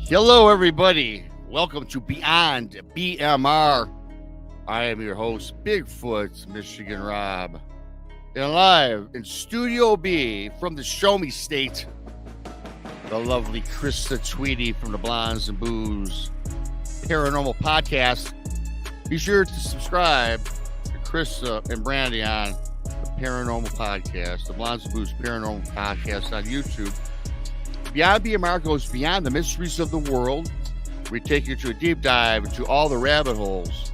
Hello, everybody. Welcome to Beyond BMR. I am your host, Bigfoot, Michigan Rob. And live in Studio B from the Show Me State, the lovely Krista Tweedy from the Blondes and Booze Paranormal Podcast. Be sure to subscribe to Krista and Brandy on the Paranormal Podcast, the Blondes and Booze Paranormal Podcast on YouTube. Beyond BMR goes beyond the mysteries of the world. We take you to a deep dive into all the rabbit holes.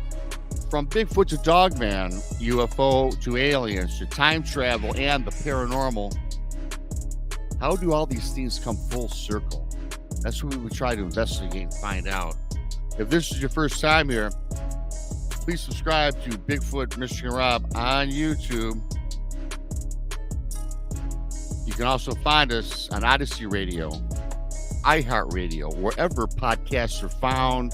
From Bigfoot to Dogman, UFO to aliens, to time travel and the paranormal. How do all these things come full circle? That's what we would try to investigate and find out. If this is your first time here, please subscribe to Bigfoot Michigan Rob on YouTube. You can also find us on Odyssey Radio, iHeartRadio, wherever podcasts are found.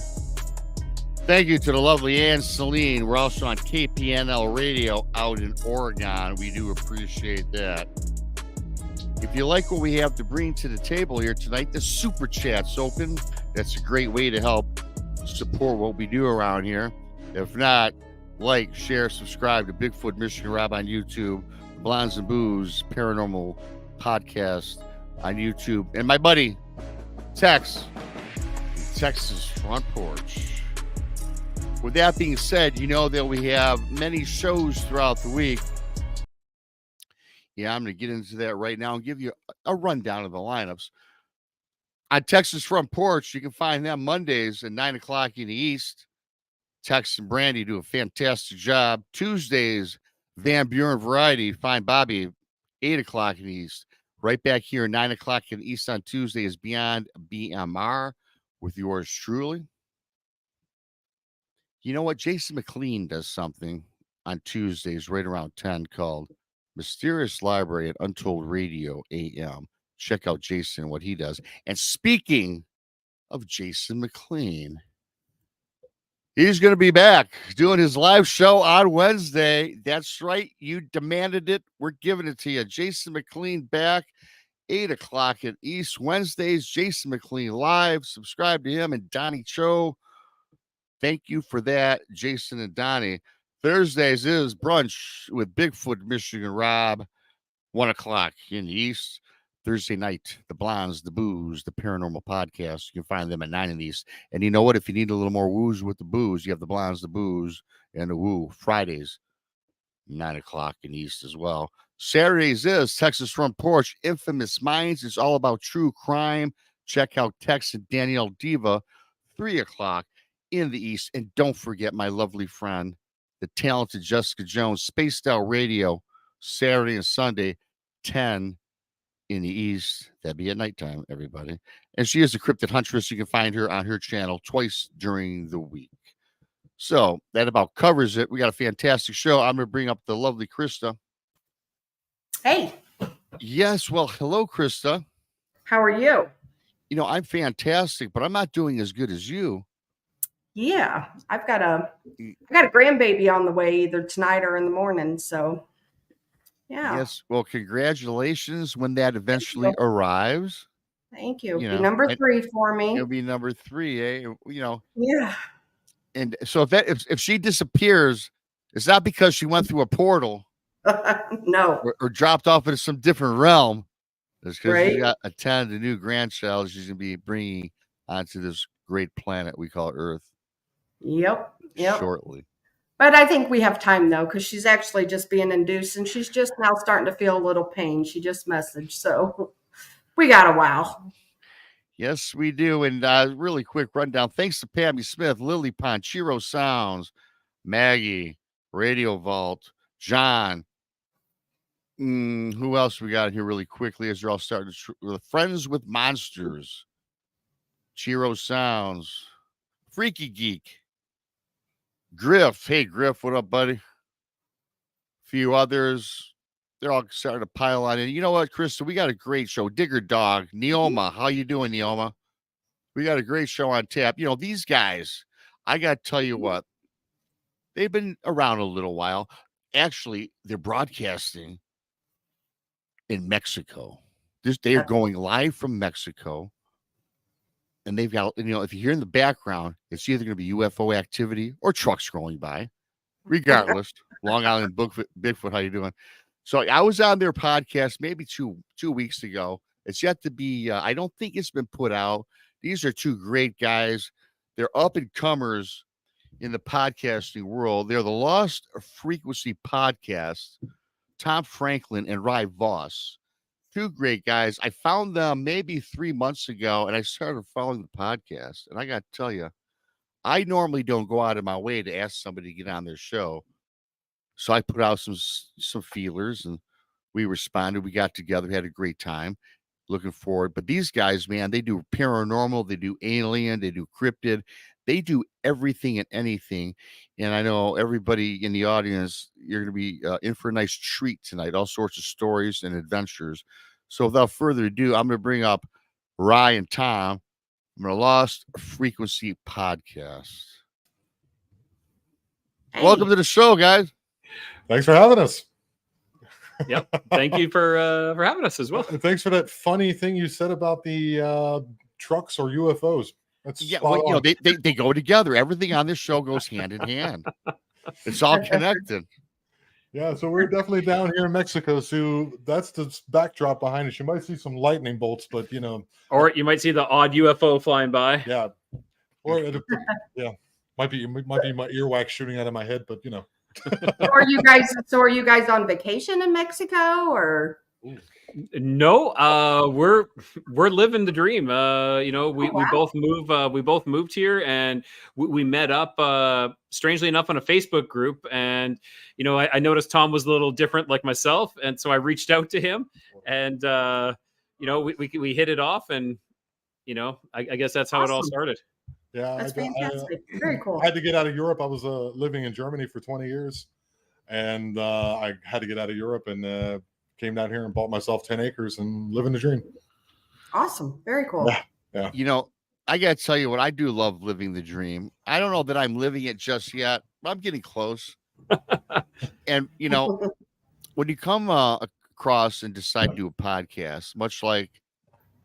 Thank you to the lovely Selene. We're also on KPNL Radio out in Oregon. We do appreciate that. If you like what we have to bring to the table here tonight, the Super Chat's open. That's a great way to help support what we do around here. If not, like, share, subscribe to Bigfoot Michigan Rob on YouTube, Blondes and Booze Paranormal Podcast on YouTube, and my buddy Tex, Texas Front Porch. With that being said, you know that we have many shows throughout the week. Yeah, I'm going to get into that right now and give you a rundown of the lineups. On Texas Front Porch, you can find them Mondays at 9 o'clock in the East. Tex and Brandy do a fantastic job. Tuesdays, Van Buren Variety, find Bobby 8 o'clock in the East. Right back here at 9 o'clock in the East on Tuesday is Beyond BMR with yours truly. You know what? Jason McLean does something on Tuesdays right around 10 called Mysterious Library at Untold Radio AM. Check out Jason, what he does. And speaking of Jason McLean, he's going to be back doing his live show on Wednesday. That's right. You demanded it. We're giving it to you. Jason McLean back, 8 o'clock at East. Wednesdays, Jason McLean live. Subscribe to him and Donnie Cho. Thank you for that, Jason and Donnie. Thursdays is brunch with Bigfoot Michigan Rob, 1 o'clock in the East. Thursday night, the Blondes, the Booze, the Paranormal Podcast. You can find them at 9 in the East. And you know what? If you need a little more woos with the booze, you have the Blondes, the Booze, and the Woo. Fridays, 9 o'clock in the East as well. Saturdays is Texas Front Porch, Infamous Minds. It's all about true crime. Check out Tex and Danielle Diva, 3 o'clock in the East. And don't forget my lovely friend, the talented Jessica Jones, Spaced Out Radio, Saturday and Sunday, 10 in the East. That'd be at nighttime, everybody. And she is a cryptid huntress. You can find her on her channel twice during the week. So that about covers it. We got a fantastic show. I'm going to bring up the lovely Krista. Hey. Yes. Well, hello, Krista. How are you? You know, I'm fantastic, but I'm not doing as good as you. Yeah. I got a grandbaby on the way either tonight or in the morning. So yeah. Yes. Well, congratulations when that eventually arrives. Thank you. Be number 3 for me. It'll be number 3, eh? You know. Yeah. And so if she disappears, it's not because she went through a portal. No. Or dropped off into some different realm. It's because right. she got a new grandchild she's going to be bringing onto this great planet we call Earth. Yep. Shortly. But I think we have time, though, because she's actually just being induced, and she's just now starting to feel a little pain. She just messaged, so we got a while. Yes, we do. And really quick rundown. Thanks to Pammy Smith, Lily Pond, Chiro Sounds, Maggie, Radio Vault, John. Who else we got here really quickly as they're all starting to Friends with Monsters, Chiro Sounds, Freaky Geek, Griff. Hey, Griff, what up, buddy? A few others. They're all starting to pile on in. You know what, Krista? We got a great show. Digger Dog, Neoma. How you doing, Neoma? We got a great show on tap. You know, these guys, I got to tell you what, they've been around a little while. Actually, they're broadcasting in Mexico. They are going live from Mexico. and they've got, if you hear in the background, it's either going to be UFO activity or trucks rolling by. Regardless, Long Island Bigfoot, how you doing? So I was on their podcast maybe two weeks ago. It's yet to be. I don't think it's been put out. These are two great guys. They're up and comers in the podcasting world. They're the Lost Frequency Podcast. Tom Franklin and Voss. Two great guys. I found them maybe 3 months ago, and I started following the podcast. And I got to tell you, I normally don't go out of my way to ask somebody to get on their show. So I put out some feelers, and we responded. We got together, had a great time. Looking forward. But these guys, man, they do paranormal, they do alien, they do cryptid, they do everything and anything. And I know everybody in the audience, you're going to be in for a nice treat tonight. All sorts of stories and adventures. So without further ado, I'm going to bring up Rye and Tom from the Lost Frequency Podcast. Hey. Welcome to the show, guys. Thanks for having us. Yep. Thank you for having us as well. Thanks for that funny thing you said about the trucks or UFOs. That's they go together. Everything on this show goes hand in hand. It's all connected. Yeah, so we're definitely down here in Mexico. So that's the backdrop behind us. You might see some lightning bolts, but or you might see the odd UFO flying by. Yeah, or might be my earwax shooting out of my head, but So are you guys on vacation in Mexico or? No, we're living the dream. We both moved here, and we met up strangely enough on a Facebook group. And I noticed Tom was a little different like myself, and so I reached out to him, and we hit it off, and I guess that's how it all started. Yeah, that's fantastic. Very cool. I had to get out of Europe. I was living in Germany for 20 years, and I had to get out of Europe and came down here and bought myself 10 acres and living the dream. Awesome. Very cool. Yeah. I got to tell you what, I do love living the dream. I don't know that I'm living it just yet, but I'm getting close. And, when you come across and decide to do a podcast, much like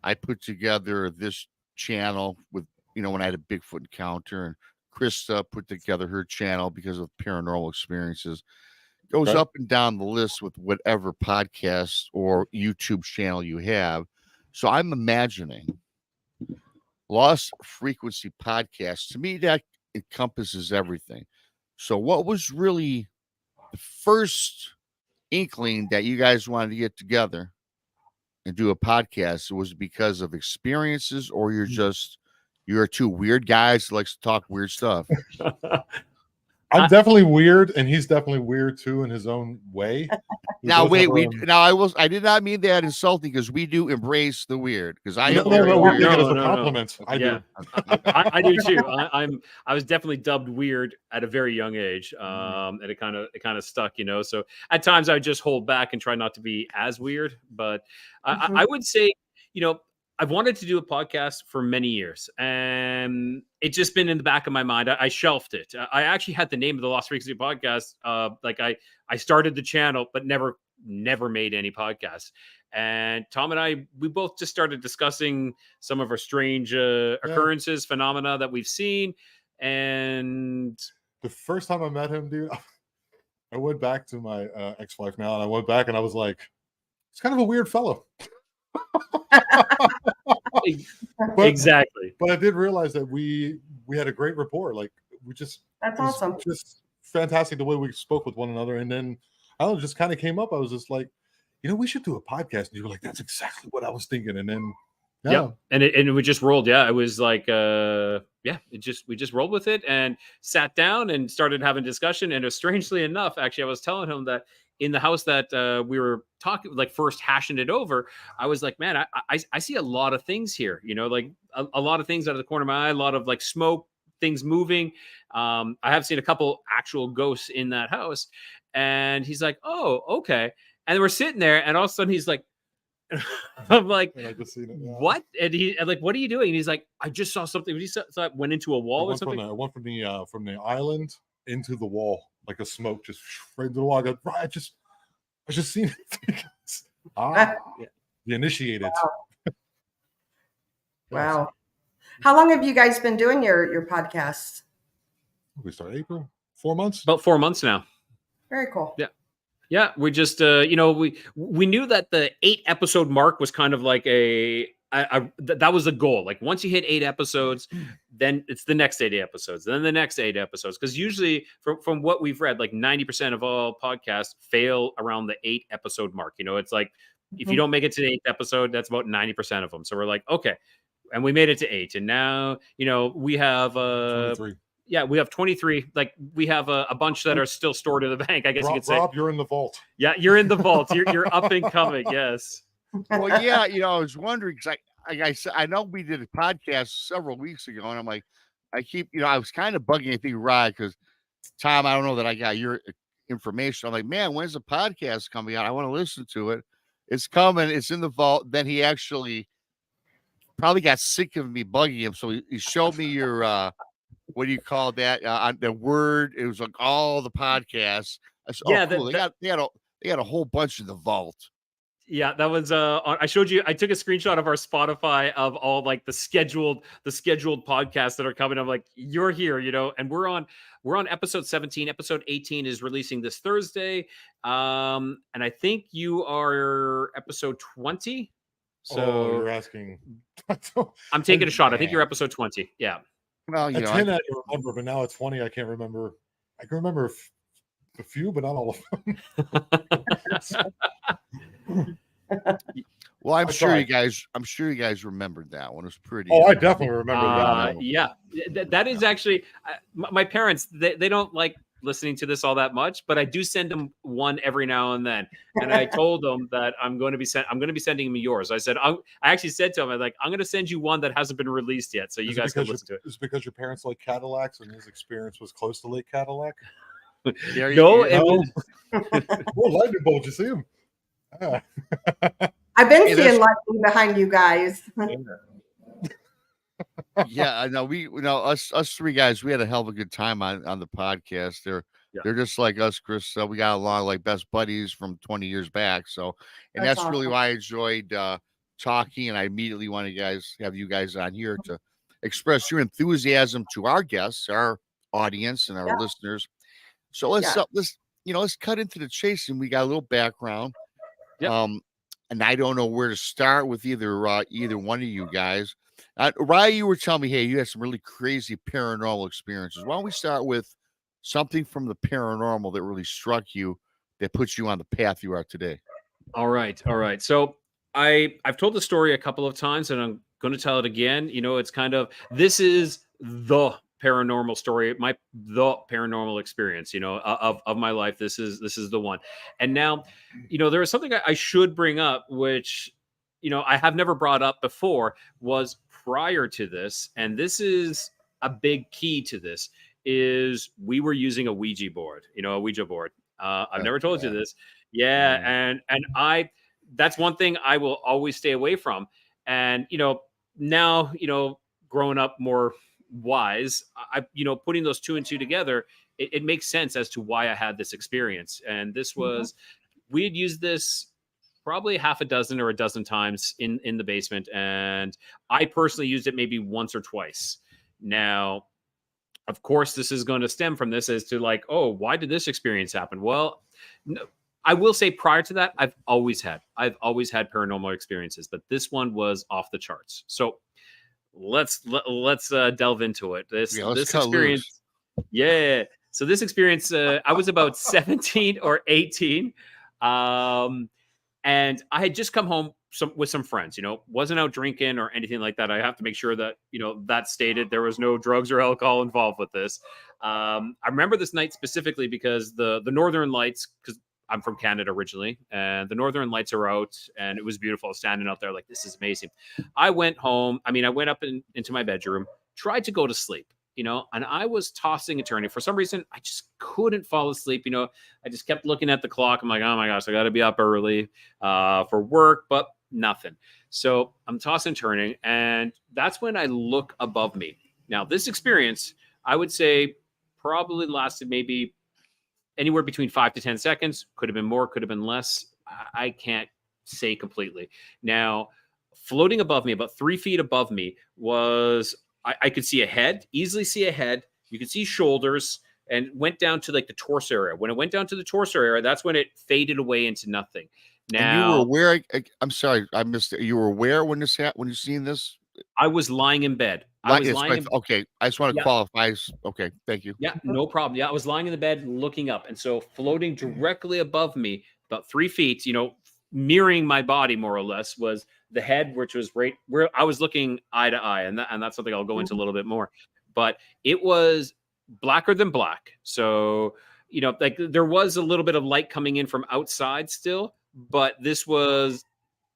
I put together this channel with, when I had a Bigfoot encounter, and Krista put together her channel because of paranormal experiences, goes up and down the list with whatever podcast or YouTube channel you have. So I'm imagining Lost Frequency Podcast. To me, that encompasses everything. So what was really the first inkling that you guys wanted to get together and do a podcast? Was it because of experiences, or you're two weird guys who likes to talk weird stuff? I'm definitely weird, and he's definitely weird too in his own way. Now wait, I did not mean that insulting, because we do embrace the weird. Because I am we're taking it as a compliment. I do. I do too. I was definitely dubbed weird at a very young age, and it kind of stuck, So at times I would just hold back and try not to be as weird. But I would say, I've wanted to do a podcast for many years, and it's just been in the back of my mind. I shelved it. I actually had the name of the Lost Frequency Podcast. I started the channel, but never made any podcasts. And Tom and we both just started discussing some of our strange occurrences, phenomena that we've seen. And the first time I met him, dude, I went back to my ex-wife now, and I went back and I was like, it's kind of a weird fellow. Exactly. But I did realize that we had a great rapport. Like that's awesome. Just fantastic the way we spoke with one another. And then I don't know, just kind of came up. I was just like, we should do a podcast. And you were like, that's exactly what I was thinking. And then and it just rolled. Yeah, it was like we just rolled with it and sat down and started having discussion. And strangely enough, actually, I was telling him that in the house that we were talking, like first hashing it over, I was like, man, I see a lot of things here, like a lot of things out of the corner of my eye, a lot of like smoke, things moving. I have seen a couple actual ghosts in that house. And he's like, oh, okay. And we're sitting there, and all of a sudden he's like, I'm like, what? And I'm like, what are you doing? And he's like, I just saw something. He thought went into a wall or something. I went from the island into the wall, like a smoke just right into the wall. I go, right, I just seen it. The initiated. Wow. How long have you guys been doing your podcast? We started April, 4 months. About 4 months now. Very cool. Yeah. Yeah, we just we knew that the 8 episode mark was kind of like that was the goal. Like once you hit 8 episodes, then it's the next 8 episodes, then the next 8 episodes. Because usually, from what we've read, like 90% of all podcasts fail around the 8 episode mark. It's like if you don't make it to the 8th episode, that's about 90% of them. So we're like, okay, and we made it to 8, and now we have 23. Yeah, we have 23. Like we have a bunch that are still stored in the bank. I guess you could say. Rob, you're in the vault. Yeah, you're in the vault. You're up and coming. Yes. Well, yeah, I was wondering because I know we did a podcast several weeks ago, and I'm like, I was kind of bugging I think Rod because Tom, I don't know that I got your information. I'm like, man, when's the podcast coming out? I want to listen to it. It's coming. It's in the vault. Then he actually probably got sick of me bugging him, so he showed me your. What do you call that? On the Word, it was like all the podcasts. I said, Yeah, cool. They got a whole bunch in the vault. Yeah, that was I showed you. I took a screenshot of our Spotify of all like the scheduled podcasts that are coming. I'm like, you're here, and we're on episode 17. Episode 18 is releasing this Thursday. And I think you are episode 20. So you're asking. I'm taking a shot. I think you're episode 20. Yeah. Well, At 10 I can remember, but now at 20 I can't remember. I can remember a few, but not all of them. Well, I'm sure you guys remembered that one. It was pretty. Oh, I definitely remember that. Yeah, that is actually my parents. They don't like listening to this all that much, but I do send them one every now and then. And I told them that I'm going to be sending them yours. I said I actually said to them, I'm going to send you one that hasn't been released yet, so you guys can listen to it. Is it because your parents like Cadillacs and his experience was close to Lake Cadillac? No, it was. Oh, lightning bolt! You see him? I've been seeing lightning behind you guys. Yeah, I know. Us three guys, we had a hell of a good time on the podcast. They're just like us, Chris. We got along like best buddies from 20 years back. So, and that's really why I enjoyed talking. And I immediately want to have you guys on here to express your enthusiasm to our guests, our audience, and our listeners. So let's cut into the chase, and we got a little background. Yep. And I don't know where to start with either one of you guys. Ryan, you were telling me, hey, you had some really crazy paranormal experiences. Why don't we start with something from the paranormal that really struck you, that puts you on the path you are today? All right. So I've told the story a couple of times, and I'm going to tell it again. It's kind of, this is the paranormal story, the paranormal experience, of my life. This is the one. And now, there is something I should bring up, which, I have never brought up before, was prior to this. And this is a big key to this, is we were using a Ouija board, I've never told you this. Yeah. And that's one thing I will always stay away from. And, now, growing up more wise, putting those 2 and 2 together, it makes sense as to why I had this experience. And this was, we had used this probably half a dozen or a dozen times in the basement. And I personally used it maybe once or twice. Now, of course, this is going to stem from this as to like, oh, why did this experience happen? Well, no, I will say prior to that, I've always had paranormal experiences, but this one was off the charts. So let's delve into it. This experience. Yeah. So this experience, I was about 17 or 18. And I had just come home with some friends, wasn't out drinking or anything like that. I have to make sure that, that stated there was no drugs or alcohol involved with this. I remember this night specifically because the Northern Lights, because I'm from Canada originally, and the Northern Lights are out, and it was beautiful standing out there. Like, this is amazing. I went home. I went up into my bedroom, tried to go to sleep, and I was tossing and turning. For some reason, I just couldn't fall asleep. I just kept looking at the clock. I'm like, oh my gosh, I got to be up early for work, but nothing. So I'm tossing and turning, and that's when I look above me. Now, this experience, I would say, probably lasted maybe anywhere between 5 to 10 seconds. Could have been more, could have been less. I can't say completely. Now, floating above me, about 3 feet above me, was I could see a head, easily see a head. You could see shoulders, and went down to like the torso area. When it went down to the torso area, that's when it faded away into nothing. And you were Now, aware. I'm sorry, I missed it. You were aware when this happened, when you seen this? I was lying in bed. I Like, was it's lying right. in Okay, I just want to Yeah. qualify. Okay, thank you. Yeah, no problem. Yeah, I was lying in the bed looking up. And so floating directly above me, about 3 feet, mirroring my body more or less, was the head, which was right where I was looking eye to eye. And that's something I'll go into a little bit more. But it was blacker than black. So, like there was a little bit of light coming in from outside still, but this was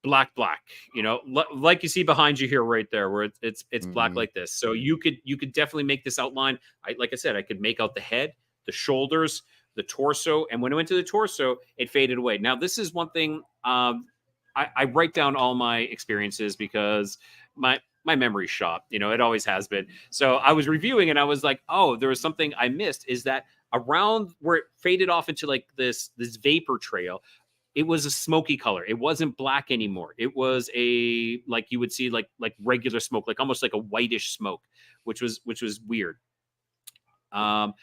black, like you see behind you here, right there, where it's black Mhm. like this. So you could definitely make this outline. Like I said, I could make out the head, the shoulders, the torso, and when it went to the torso, it faded away. Now this is one thing. I write down all my experiences because my memory's shot. It always has been. So I was reviewing and I was like, oh, there was something I missed. Is that around where it faded off into like this vapor trail? It was a smoky color. It wasn't black anymore. It was a, like you would see like regular smoke, like almost like a whitish smoke, which was weird. Now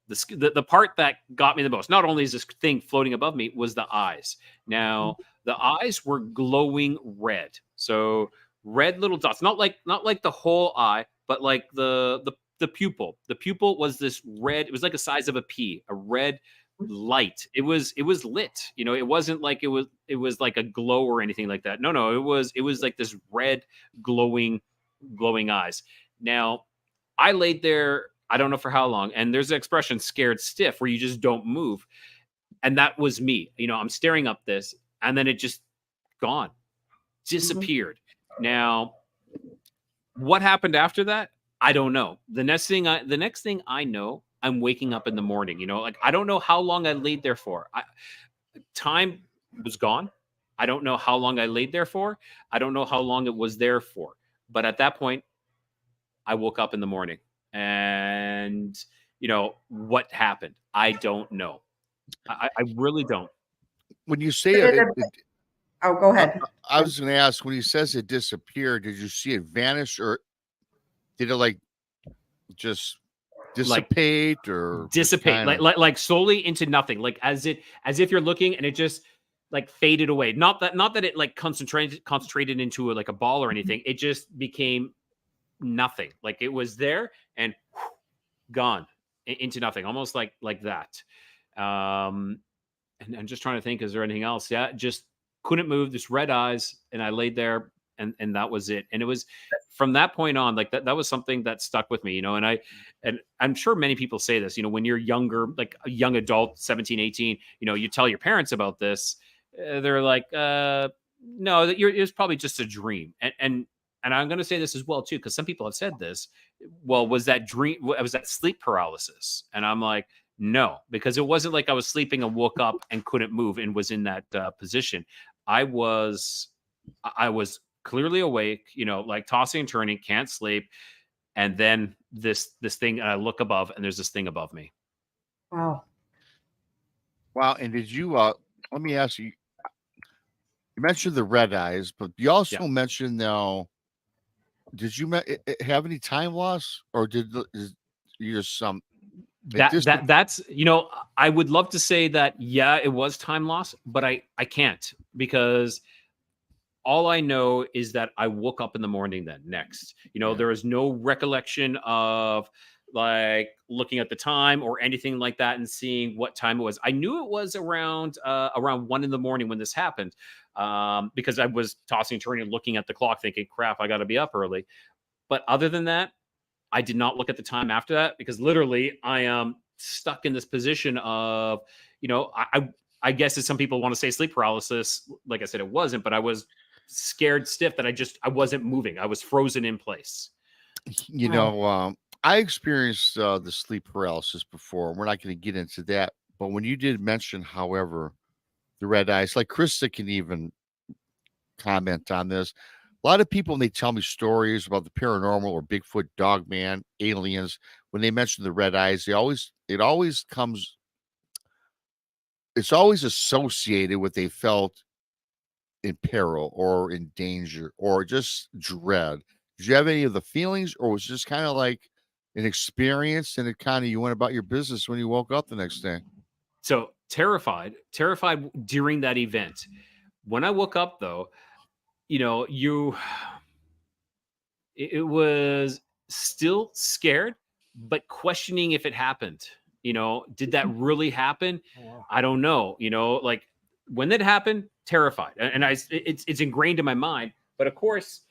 the part that got me the most, not only is this thing floating above me, was the eyes. Now the eyes were glowing red. So red little dots, not like the whole eye, but like the pupil. The pupil was this red. It was like the size of a pea, a red light. It was lit. It wasn't like it was like a glow or anything like that. No, it was like this red glowing eyes. Now, I laid there, I don't know for how long, and there's an expression, scared stiff, where you just don't move. And that was me. I'm staring up this, and then it just gone, disappeared. Now, what happened after that? I don't know. The next thing I know, I'm waking up in the morning. Like I don't know how long I laid there for. Time was gone. I don't know how long I laid there for. I don't know how long it was there for. But at that point, I woke up in the morning, and what happened? I don't know. I really don't. When you say Did it, it- Oh, go ahead. I was going to ask, when he says it disappeared, did you see it vanish, or did it like just dissipate, or just Dissipate, kinda- like slowly into nothing, like as if you're looking and it just like faded away. Not that it like concentrated into like a ball or anything. It just became nothing. Like it was there and gone into nothing, almost like that. And I'm just trying to think, is there anything else? Yeah, just couldn't move, just red eyes, and I laid there, and that was it. And it was from that point on, like that was something that stuck with me, and I'm sure many people say this, when you're younger, like a young adult, 17, 18, you tell your parents about this, they're like, no, it's probably just a dream. And I'm going to say this as well too, because some people have said this. Well, was that dream? Was that sleep paralysis? And I'm like, no, because it wasn't like I was sleeping and woke up and couldn't move and was in that position. I was clearly awake, like tossing and turning, can't sleep, and then this thing. And I look above, and there's this thing above me. Wow. Wow. And did you? Let me ask you. You mentioned the red eyes, but you also mentioned now. Did you have any time loss, or did you just some? That's I would love to say that it was time loss, but I can't, because all I know is that I woke up in the morning then next. There is no recollection of like looking at the time or anything like that and seeing what time it was. I knew it was around 1 a.m. when this happened, because I was tossing and turning, looking at the clock, thinking, crap, I got to be up early. But other than that, I did not look at the time after that, because literally I am stuck in this position of, I guess, as some people want to say, sleep paralysis. Like I said, it wasn't, but I was scared stiff that I wasn't moving. I was frozen in place. I experienced the sleep paralysis before. We're not going to get into that, but when you did mention, however, the red eyes, like Krista can even comment on this. A lot of people, when they tell me stories about the paranormal or Bigfoot, Dogman, aliens, when they mention the red eyes, it's always associated with they felt in peril or in danger or just dread. Did you have any of the feelings, or was it just kind of like an experience and it kind of you went about your business when you woke up the next day? So terrified during that event. When I woke up, though, you know, it was still scared, but questioning if it happened. You know, did that really happen? Oh, wow. I don't know. You know, like when that happened, terrified, and it's ingrained in my mind. But of course,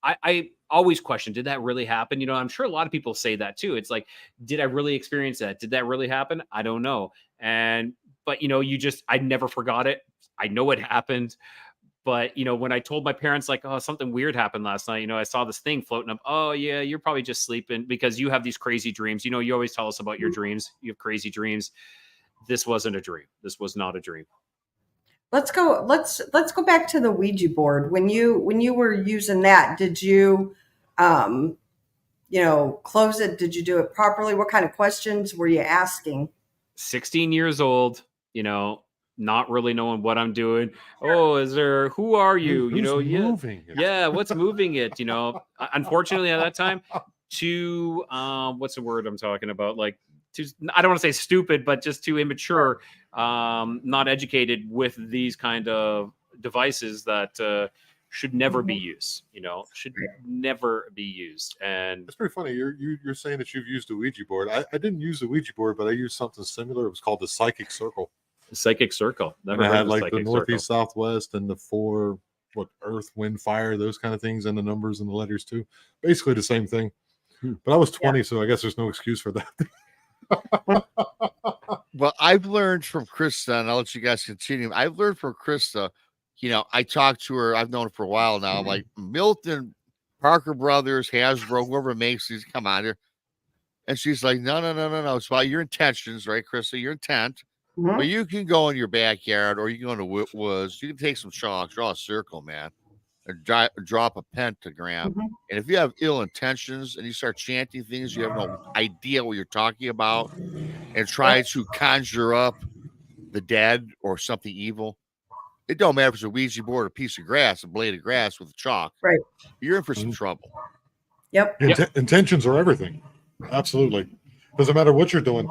I always question, did that really happen? You know, I'm sure a lot of people say that too. It's like, did I really experience that? Did that really happen? I don't know. But you know, I never forgot it. I know it happened. But you know, when I told my parents, like, oh, something weird happened last night, you know, I saw this thing floating up. Oh yeah, you're probably just sleeping because you have these crazy dreams. You know, you always tell us about your dreams. You have crazy dreams. This wasn't a dream. This was not a dream. Let's go back to the Ouija board. When you were using that, did you close it? Did you do it properly? What kind of questions were you asking? 16 years old, you know, not really knowing what I'm doing. Oh, who are you? You Who's know, moving it? yeah, what's moving it? You know, unfortunately at that time, too, what's the word I'm talking about? Like, I don't want to say stupid, but just too immature, not educated with these kind of devices that should never be used. You know, should never be used. And It's pretty funny. You're saying that you've used a Ouija board. I didn't use a Ouija board, but I used something similar. It was called the Psychic Circle. the psychic circle. Never And it heard had of like the psychic northeast, circle. southwest, and the four earth, wind, fire, those kind of things, and the numbers and the letters too. Basically the same thing. But I was 20, so I guess there's no excuse for that. Well, I've learned from Krista, and I'll let you guys continue. I've learned from Krista, you know, I talked to her, I've known her for a while now. I'm like, Milton, Parker Brothers, Hasbro, whoever makes these, come on here. And she's like, no. It's about your intentions, right, Krista? Your intent. Mhm. But you can go in your backyard or you can go in the woods. You can take some chalk, draw a circle, man, and drop a pentagram. Mhm. And if you have ill intentions and you start chanting things, you have no idea what you're talking about, and try to conjure up the dead or something evil. It don't matter if it's a Ouija board, a piece of grass, a blade of grass with chalk. Right. You're in for some trouble. Yep. Intentions are everything. Absolutely. Doesn't matter what you're doing.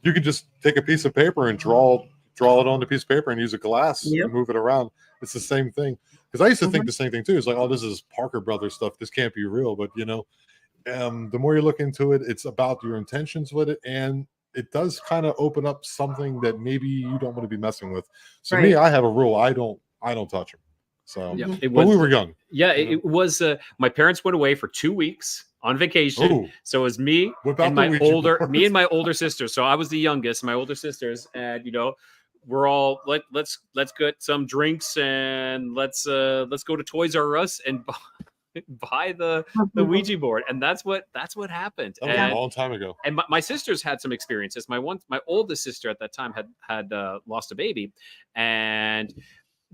You can just take a piece of paper and draw it on the piece of paper and use a glass Yep. and move it around. It's the same thing. Because I used to think the same thing too. It's like, oh, this is Parker Brothers stuff. This can't be real. But you know, the more you look into it, it's about your intentions with it, and it does kind of open up something that maybe you don't want to be messing with. So me, I have a rule. I don't touch them. So, Yeah, but we were young. Yeah, it was. My parents went away for 2 weeks on vacation, Ooh. so it was me Whip out and the my Ouija older board. me and my older sister. So I was the youngest, my older sisters, and you know, we're all like, let's get some drinks and let's go to Toys R Us and buy the Ouija board, and that's what happened. That was And a long time ago. and my sisters had some experiences. My oldest sister at that time had lost a baby, and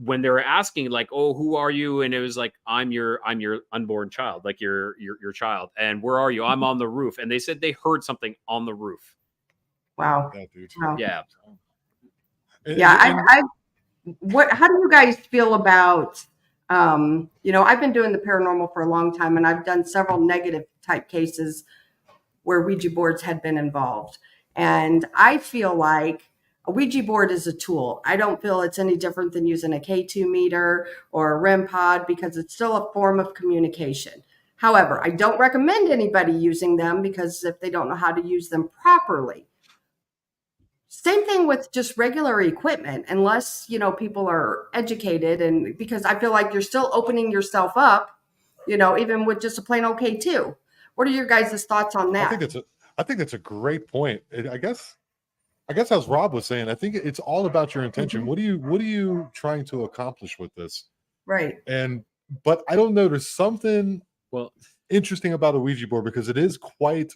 when they were asking like, oh, who are you? And it was like, I'm your unborn child, like your child. And where are you? I'm on the roof. And they said they heard something on the roof. Wow. Yeah, dude. Wow. Yeah. Yeah. How do you guys feel about, I've been doing the paranormal for a long time, and I've done several negative type cases where Ouija boards had been involved. And I feel like a Ouija board is a tool. I don't feel it's any different than using a K2 meter or a REM pod, because it's still a form of communication. However, I don't recommend anybody using them, because if they don't know how to use them properly. Same thing with just regular equipment, unless, people are educated, and because I feel like you're still opening yourself up, even with just a plain old K2. What are your guys' thoughts on that? I think that's a great point. I guess as Rob was saying, I think it's all about your intention. What are you trying to accomplish with this? Right. But I don't know. There's something Well, interesting about a Ouija board, because it is quite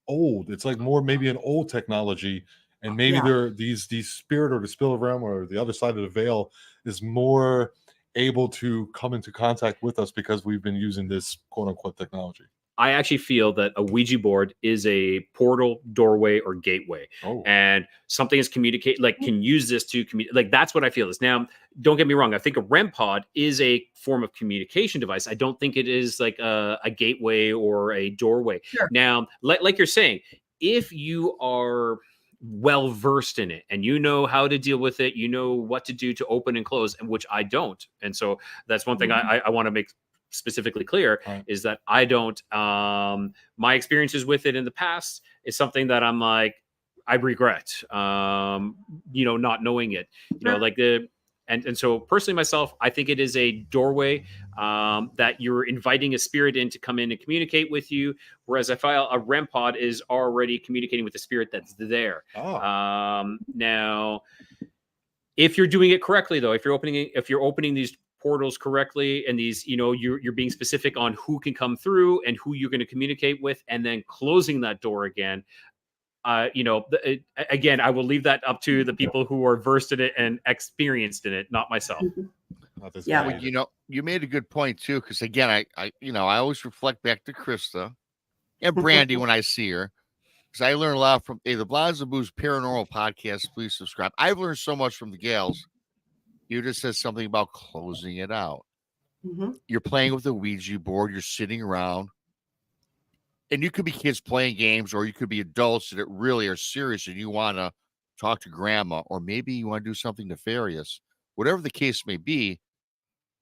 old. It's like more maybe an old technology, and maybe there are these spirit or the spill realm or the other side of the veil is more able to come into contact with us because we've been using this quote unquote technology. I actually feel that a Ouija board is a portal, doorway, or gateway, and something is can use this to communicate. Like, that's what I feel is. Now, don't get me wrong. I think a REM pod is a form of communication device. I don't think it is like a gateway or a doorway. Sure. Now, like you're saying, if you are well versed in it and you know how to deal with it, you know what to do to open and close, and which I don't. And so that's one thing I want to make specifically clear, is that I don't. My experiences with it in the past is something that I'm like, I regret, not knowing it, and so personally myself, I think it is a doorway that you're inviting a spirit in to come in and communicate with you. Whereas I feel a REM pod is already communicating with the spirit that's there. Now, if you're doing it correctly, though, if you're opening these portals correctly, and these, you're being specific on who can come through and who you're going to communicate with, and then closing that door again. Again, I will leave that up to the people who are versed in it and experienced in it, not myself. Yeah, well, you made a good point too, because again, I always reflect back to Krista and Brandy when I see her, because I learn a lot from the Blas and Booze Paranormal podcast. Please subscribe. I've learned so much from the gals. You just said something about closing it out. You're playing with a Ouija board. You're sitting around. And you could be kids playing games, or you could be adults that really are serious and you want to talk to grandma, or maybe you want to do something nefarious. Whatever the case may be,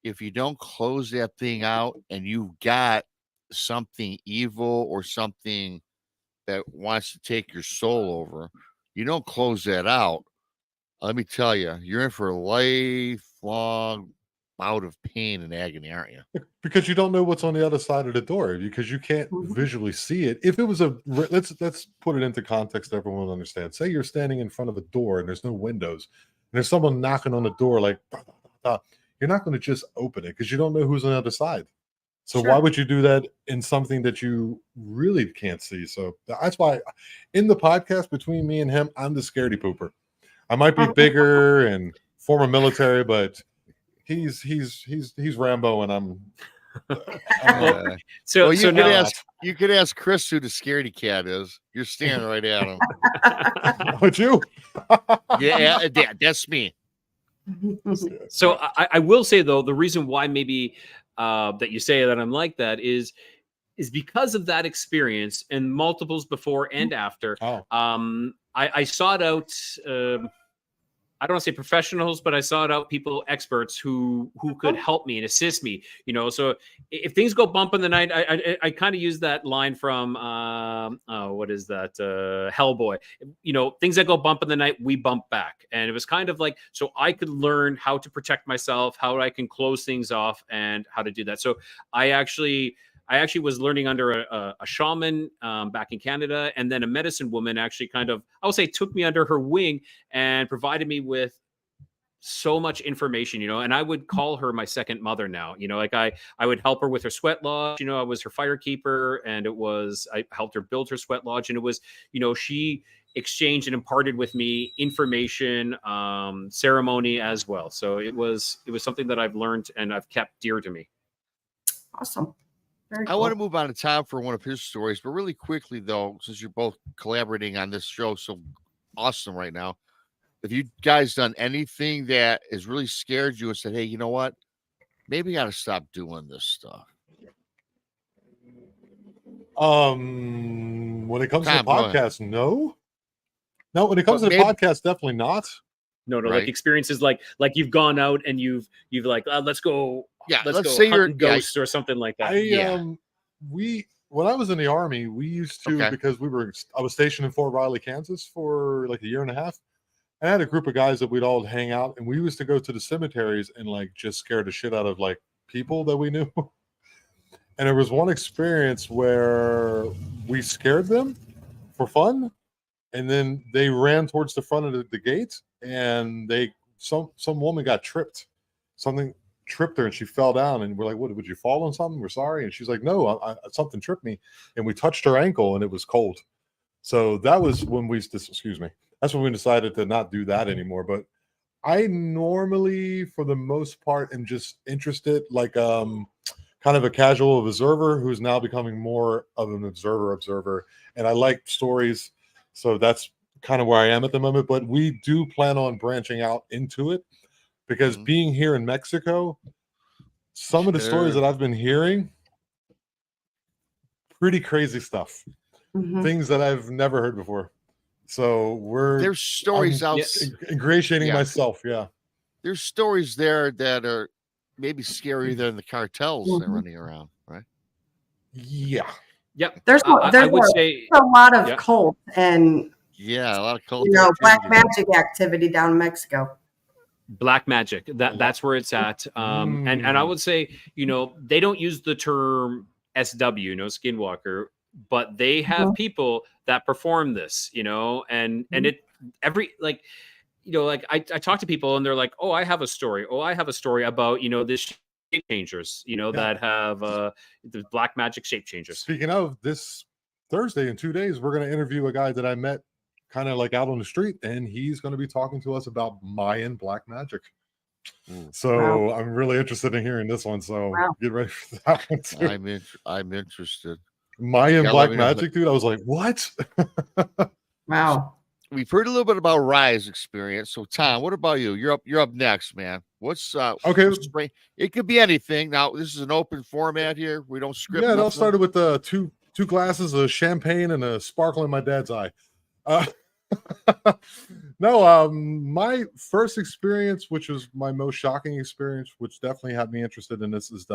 if you don't close that thing out and you've got something evil or something that wants to take your soul over, you don't close that out. Let me tell you, you're in for a lifelong bout of pain and agony, aren't you? Because you don't know what's on the other side of the door, because you can't visually see it. If it was let's put it into context, everyone will understand. Say you're standing in front of a door and there's no windows, and there's someone knocking on the door, like, you're not going to just open it because you don't know who's on the other side. So why would you do that in something that you really can't see? So that's why in the podcast between me and him, I'm the scaredy pooper. I might be bigger and former military, but he's Rambo, and I'm so you could ask Chris who the scaredy cat is. You're staring right at him. Would you? Yeah, that's me. So I will say, though, the reason why maybe that you say that I'm like that is because of that experience and multiples before and after. I sought out I don't want to say professionals, but I sought out people, experts who could help me and assist me. So if things go bump in the night, I kind of use that line from what is that? Hellboy. Things that go bump in the night, we bump back. And it was kind of like, so I could learn how to protect myself, how I can close things off, and how to do that. So I actually was learning under a shaman back in Canada, and then a medicine woman actually kind of, I would say, took me under her wing and provided me with so much information, and I would call her my second mother now. Like I would help her with her sweat lodge. I was her fire keeper, and I helped her build her sweat lodge, and it was, she exchanged and imparted with me information, ceremony as well. So it was something that I've learned and I've kept dear to me. Awesome. I want to move on to Tom for one of his stories, but really quickly, though, since you're both collaborating on this show so awesome right now, have you guys done anything that has really scared you and said, hey, you know what? Maybe I got to stop doing this stuff? When it comes Tom, to the podcast, no. When it comes to the podcast, definitely not. No, right. Like experiences like you've gone out and you've like, let's go. Yeah, let's go say you're ghosts or something like that. When I was in the Army, we used to, because I was stationed in Fort Riley, Kansas for like a year and a half. I had a group of guys that we'd all hang out, and we used to go to the cemeteries and like just scare the shit out of like people that we knew. And there was one experience where we scared them for fun, and then they ran towards the front of the gate, and some woman got tripped. Something tripped her and she fell down, and we're like, what, would you fall on something? We're sorry. And she's like, no, something tripped me. And we touched her ankle and it was cold. So that was when that's when we decided to not do that anymore. But I normally, for the most part, am just interested. Like kind of a casual observer who's now becoming more of an observer. And I like stories. So that's kind of where I am at the moment. But we do plan on branching out into it because being here in Mexico, some of the stories that I've been hearing, pretty crazy stuff. Things that I've never heard before. So there's stories out ingratiating myself. Yeah. There's stories there that are maybe scarier than the cartels that are running around, right? Yeah. Yep. There's I would say a lot of cult and a lot of cult black magic activity down in Mexico. Black magic. That's where it's at. And I would say, they don't use the term SW, skinwalker, but they have people that perform this, and it I talk to people and they're like, oh, I have a story. Oh, I have a story about, this shape changers, that have the black magic shape changers. Speaking of, this Thursday in 2 days, we're going to interview a guy that I met kind of like out on the street, and he's going to be talking to us about Mayan black magic. So I'm really interested in hearing this one. So get ready for that one too. I'm interested. Mayan black magic, dude. I was like, what? Wow. We've heard a little bit about Rye's experience. So Tom, what about you? You're up next, man. What's okay? It could be anything. Now this is an open format here. We don't script. Yeah, it all started with two glasses of champagne and a sparkle in my dad's eye. No, my first experience, which was my most shocking experience, which definitely had me interested in this, is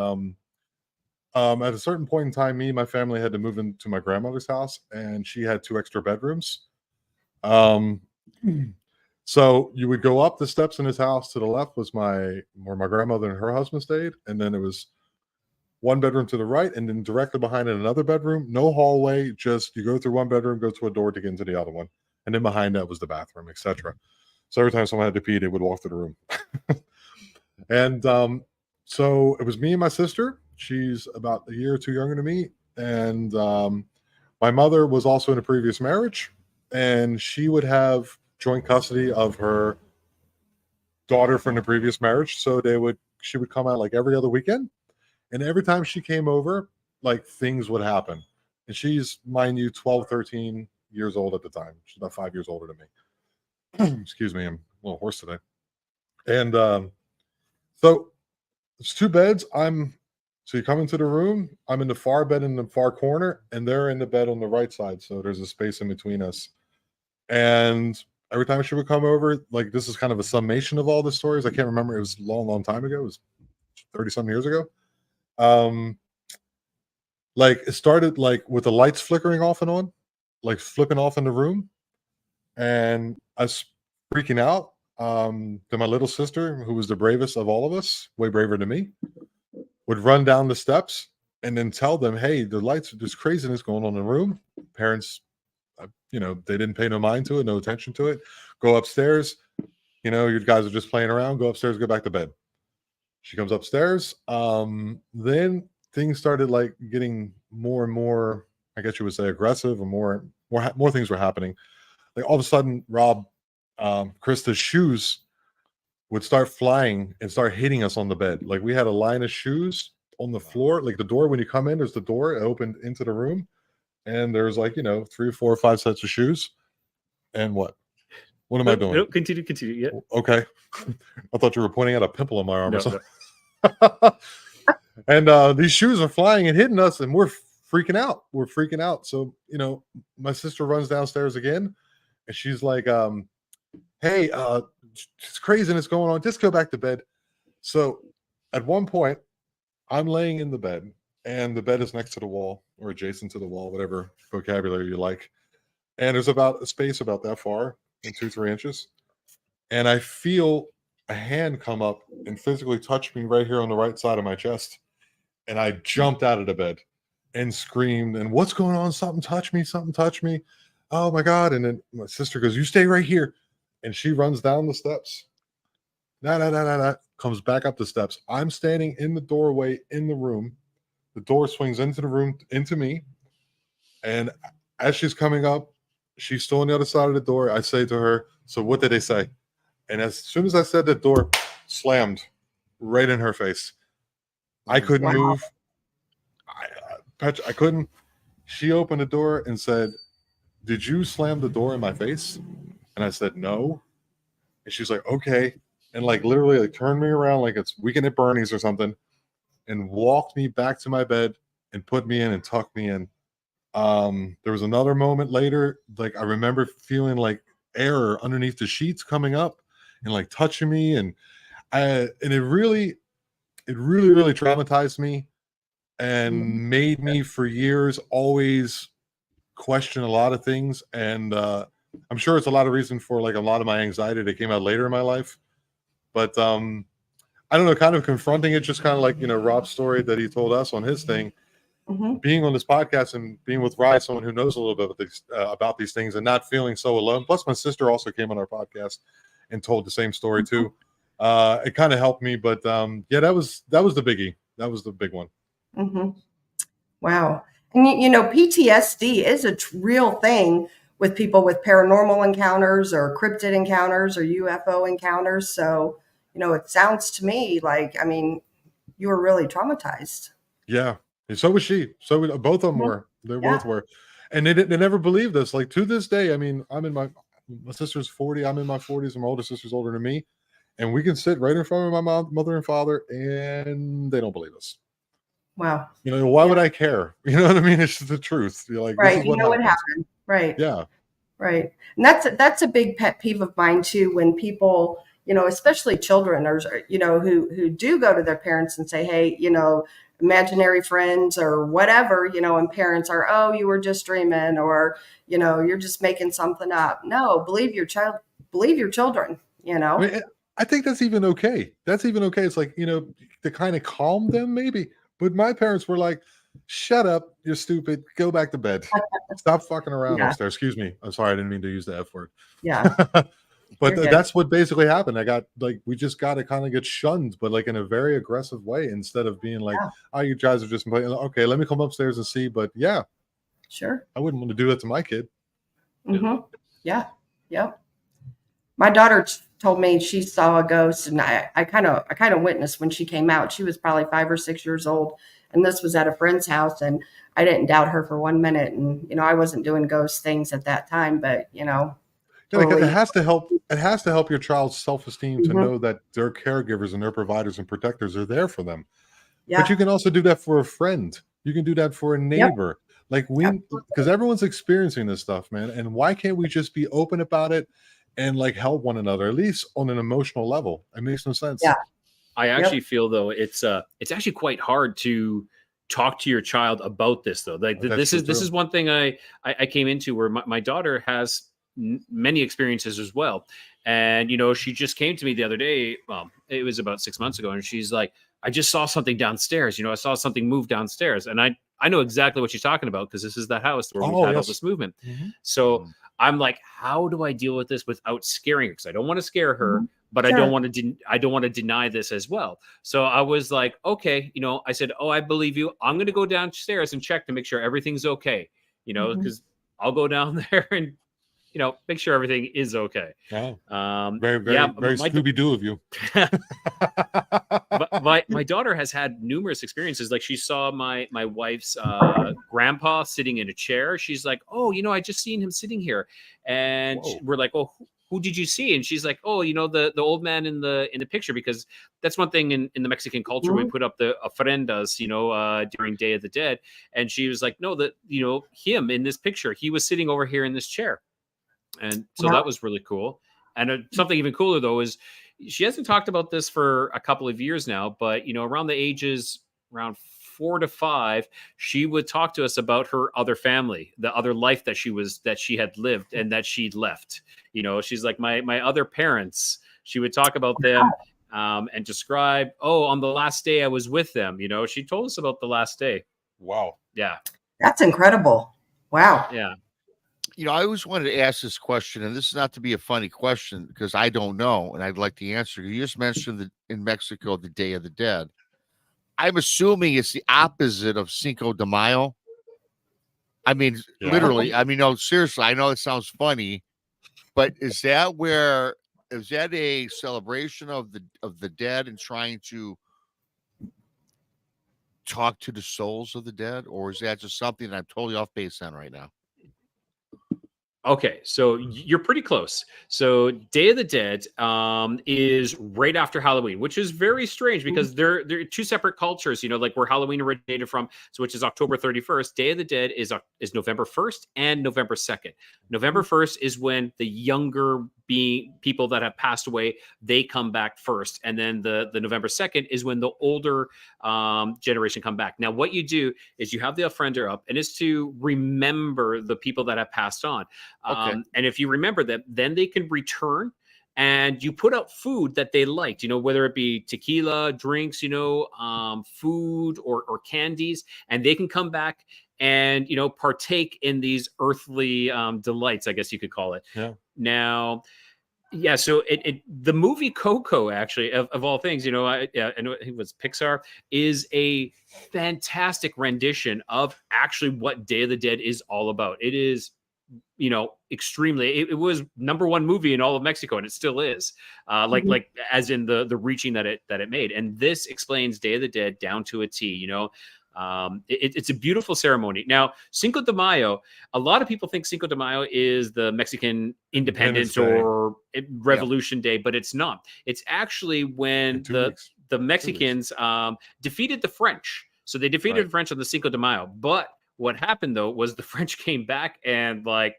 at a certain point in time, me and my family had to move into my grandmother's house, and she had 2 extra bedrooms. So you would go up the steps in his house. To the left was where my grandmother and her husband stayed, and then it was 1 bedroom to the right, and then directly behind it another bedroom. No hallway, just you go through 1 bedroom, go to a door to get into the other one, and then behind that was the bathroom, etc. So every time someone had to pee, they would walk to the room. And so it was me and my sister. She's about a year or 2 younger than me, and my mother was also in a previous marriage, and she would have joint custody of her daughter from the previous marriage. So she would come out like every other weekend, and every time she came over, like things would happen. And she's, mind you, 12, 13 years old at the time. She's about 5 years older than me. Excuse me, I'm a little hoarse today. And so it's 2 beds. So you come into the room, I'm in the far bed in the far corner, and they're in the bed on the right side. So there's a space in between us. And every time she would come over, like this is kind of a summation of all the stories. I can't remember. It was a long, long time ago. It was 30-some years ago. Like it started like with the lights flickering off and on, like flipping off in the room. And I was freaking out. Then my little sister, who was the bravest of all of us, way braver than me, would run down the steps and then tell them, hey, there's craziness going on in the room. Parents, they didn't pay no mind to it, no attention to it. Go upstairs. You guys are just playing around. Go upstairs, go back to bed. She comes upstairs. Then things started like getting more and more, I guess you would say, aggressive, and more things were happening. Like all of a sudden, Rob, Krista's shoes would start flying and start hitting us on the bed. Like we had a line of shoes on the floor. Like the door, when you come in, there's the door. It opened into the room, and there's like 3, 4, 5 sets of shoes. And what am I doing? No, continue. Yeah. Okay. I thought you were pointing out a pimple on my arm or something. No. And these shoes are flying and hitting us, and we're freaking out. So my sister runs downstairs again, and she's like, hey, it's craziness going on. Just go back to bed. So at one point, I'm laying in the bed, and the bed is next to the wall or adjacent to the wall, whatever vocabulary you like. And there's about a space about that far, in 2-3 inches. And I feel a hand come up and physically touch me right here on the right side of my chest. And I jumped out of the bed and screamed, and what's going on? Something touched me. Oh my God. And then my sister goes, you stay right here. And she runs down the steps. Comes back up the steps. I'm standing in the doorway in the room. The door swings into the room, into me. And as she's coming up, she's still on the other side of the door. I say to her, so what did they say? And as soon as I said, the door slammed right in her face. I couldn't move. Patrick, I couldn't. She opened the door and said, "Did you slam the door in my face?" And I said, "No." And she's like, "Okay," and like literally like turned me around like it's Weekend at Bernie's or something, and walked me back to my bed and put me in and tucked me in. There was another moment later, like I remember feeling like air underneath the sheets coming up and like touching me, and it really really traumatized me and made me for years always question a lot of things. And I'm sure it's a lot of reason for like a lot of my anxiety that came out later in my life. But I don't know, kind of confronting it, just kind of like, Rob's story that he told us on his thing, being on this podcast and being with Rye, someone who knows a little bit about these things, and not feeling so alone. Plus, my sister also came on our podcast and told the same story too. It kind of helped me, but yeah, that was the biggie. That was the big one. Wow. And PTSD is a real thing with people with paranormal encounters or cryptid encounters or UFO encounters. So, it sounds to me like, I mean, you were really traumatized. Yeah. And so was she. So both of them were. They both were. And they never believed us. Like to this day, I mean, my sister's 40. I'm in my 40s. And my older sister's older than me. And we can sit right in front of my mother and father, and they don't believe us. Wow. Why would I care? You know what I mean? It's just the truth. You're like, right. This is what happened. Right. Yeah. Right. And that's a big pet peeve of mine too, when people, especially children or, who do go to their parents and say, hey, imaginary friends or whatever, and parents are, oh, you were just dreaming, or, you're just making something up. No, believe your children, I mean, I think that's even okay. That's even okay. It's like, to kind of calm them maybe. But my parents were like, shut up, you're stupid, go back to bed. Stop fucking around upstairs. Excuse me. I'm sorry, I didn't mean to use the F word. Yeah. But that's what basically happened. We just got to kind of get shunned, but like in a very aggressive way, instead of being like, oh, you guys are just playing. Okay, let me come upstairs and see. But yeah, sure. I wouldn't want to do that to my kid. Yeah. Yep. My daughter told me she saw a ghost, and I kind of witnessed when she came out. She was probably 5 or 6 years old, and this was at a friend's house, and I didn't doubt her for 1 minute. And I wasn't doing ghost things at that time, but because it has to help. It has to help your child's self-esteem to know that their caregivers and their providers and protectors are there for them. Yeah. But you can also do that for a friend. You can do that for a neighbor. Like because everyone's experiencing this stuff, man. And why can't we just be open about it and like help one another, at least on an emotional level? It makes no sense. Yeah. I actually feel though it's actually quite hard to talk to your child about this though. Like this is one thing I came into where my daughter has many experiences as well. And, she just came to me the other day. It was about 6 months ago. And she's like, I just saw something downstairs. I saw something move downstairs. And I know exactly what she's talking about, because this is the house where we've had all this movement. So I'm like, how do I deal with this without scaring her? Because I don't want to scare her, but I don't want to deny this as well. So I was like, okay, I said, oh, I believe you. I'm going to go downstairs and check to make sure everything's okay. Because I'll go down there and make sure everything is okay. Wow. Very Scooby-Doo of you. But my daughter has had numerous experiences. Like she saw my wife's grandpa sitting in a chair. She's like, oh, I just seen him sitting here. And we're like, oh, who did you see? And she's like, oh, the old man in the picture, because that's one thing in the Mexican culture. We put up the ofrendas, during Day of the Dead. And she was like, no, him in this picture, he was sitting over here in this chair. And so that was really cool. And something even cooler, though, is she hasn't talked about this for a couple of years now, but, around the ages around 4 to 5, she would talk to us about her other family, the other life that she had lived and that she'd left. She's like, my other parents, she would talk about them and describe, on the last day I was with them. She told us about the last day. Wow. Yeah. That's incredible. Wow. Yeah. I always wanted to ask this question, and this is not to be a funny question because I don't know, and I'd like the answer. You just mentioned in Mexico, the Day of the Dead. I'm assuming it's the opposite of Cinco de Mayo. I mean, literally. I mean, no, seriously. I know it sounds funny, but is that a celebration of the dead and trying to talk to the souls of the dead, or is that just something that I'm totally off base on right now? Okay, so you're pretty close. So Day of the Dead is right after Halloween, which is very strange because they're two separate cultures. You know, like where Halloween originated from, so which is October 31st. Day of the Dead is November 1st and November 2nd. November 1st is when the younger people that have passed away, they come back first, and then the November 2nd is when the older generation come back. Now, what you do is you have the ofrenda up, and it's to remember the people that have passed on. Okay. And if you remember them, then they can return and you put out food that they liked, you know, whether it be tequila, drinks, you know, food or candies, and they can come back and, you know, partake in these earthly delights, I guess you could call it. Yeah. Now, yeah, so the movie Coco, actually, of all things, you know, I know it was Pixar, is a fantastic rendition of actually what Day of the Dead is all about. It is, you know, extremely. It was number 1 movie in all of Mexico, and it still is. Like as in the reaching that it made. And this explains Day of the Dead down to a T. You know, it's a beautiful ceremony. Now, Cinco de Mayo, a lot of people think Cinco de Mayo is the Mexican Independence or Revolution Day, but it's not. It's actually when the Mexicans defeated the French. So they defeated the French on the Cinco de Mayo. But what happened though was the French came back and like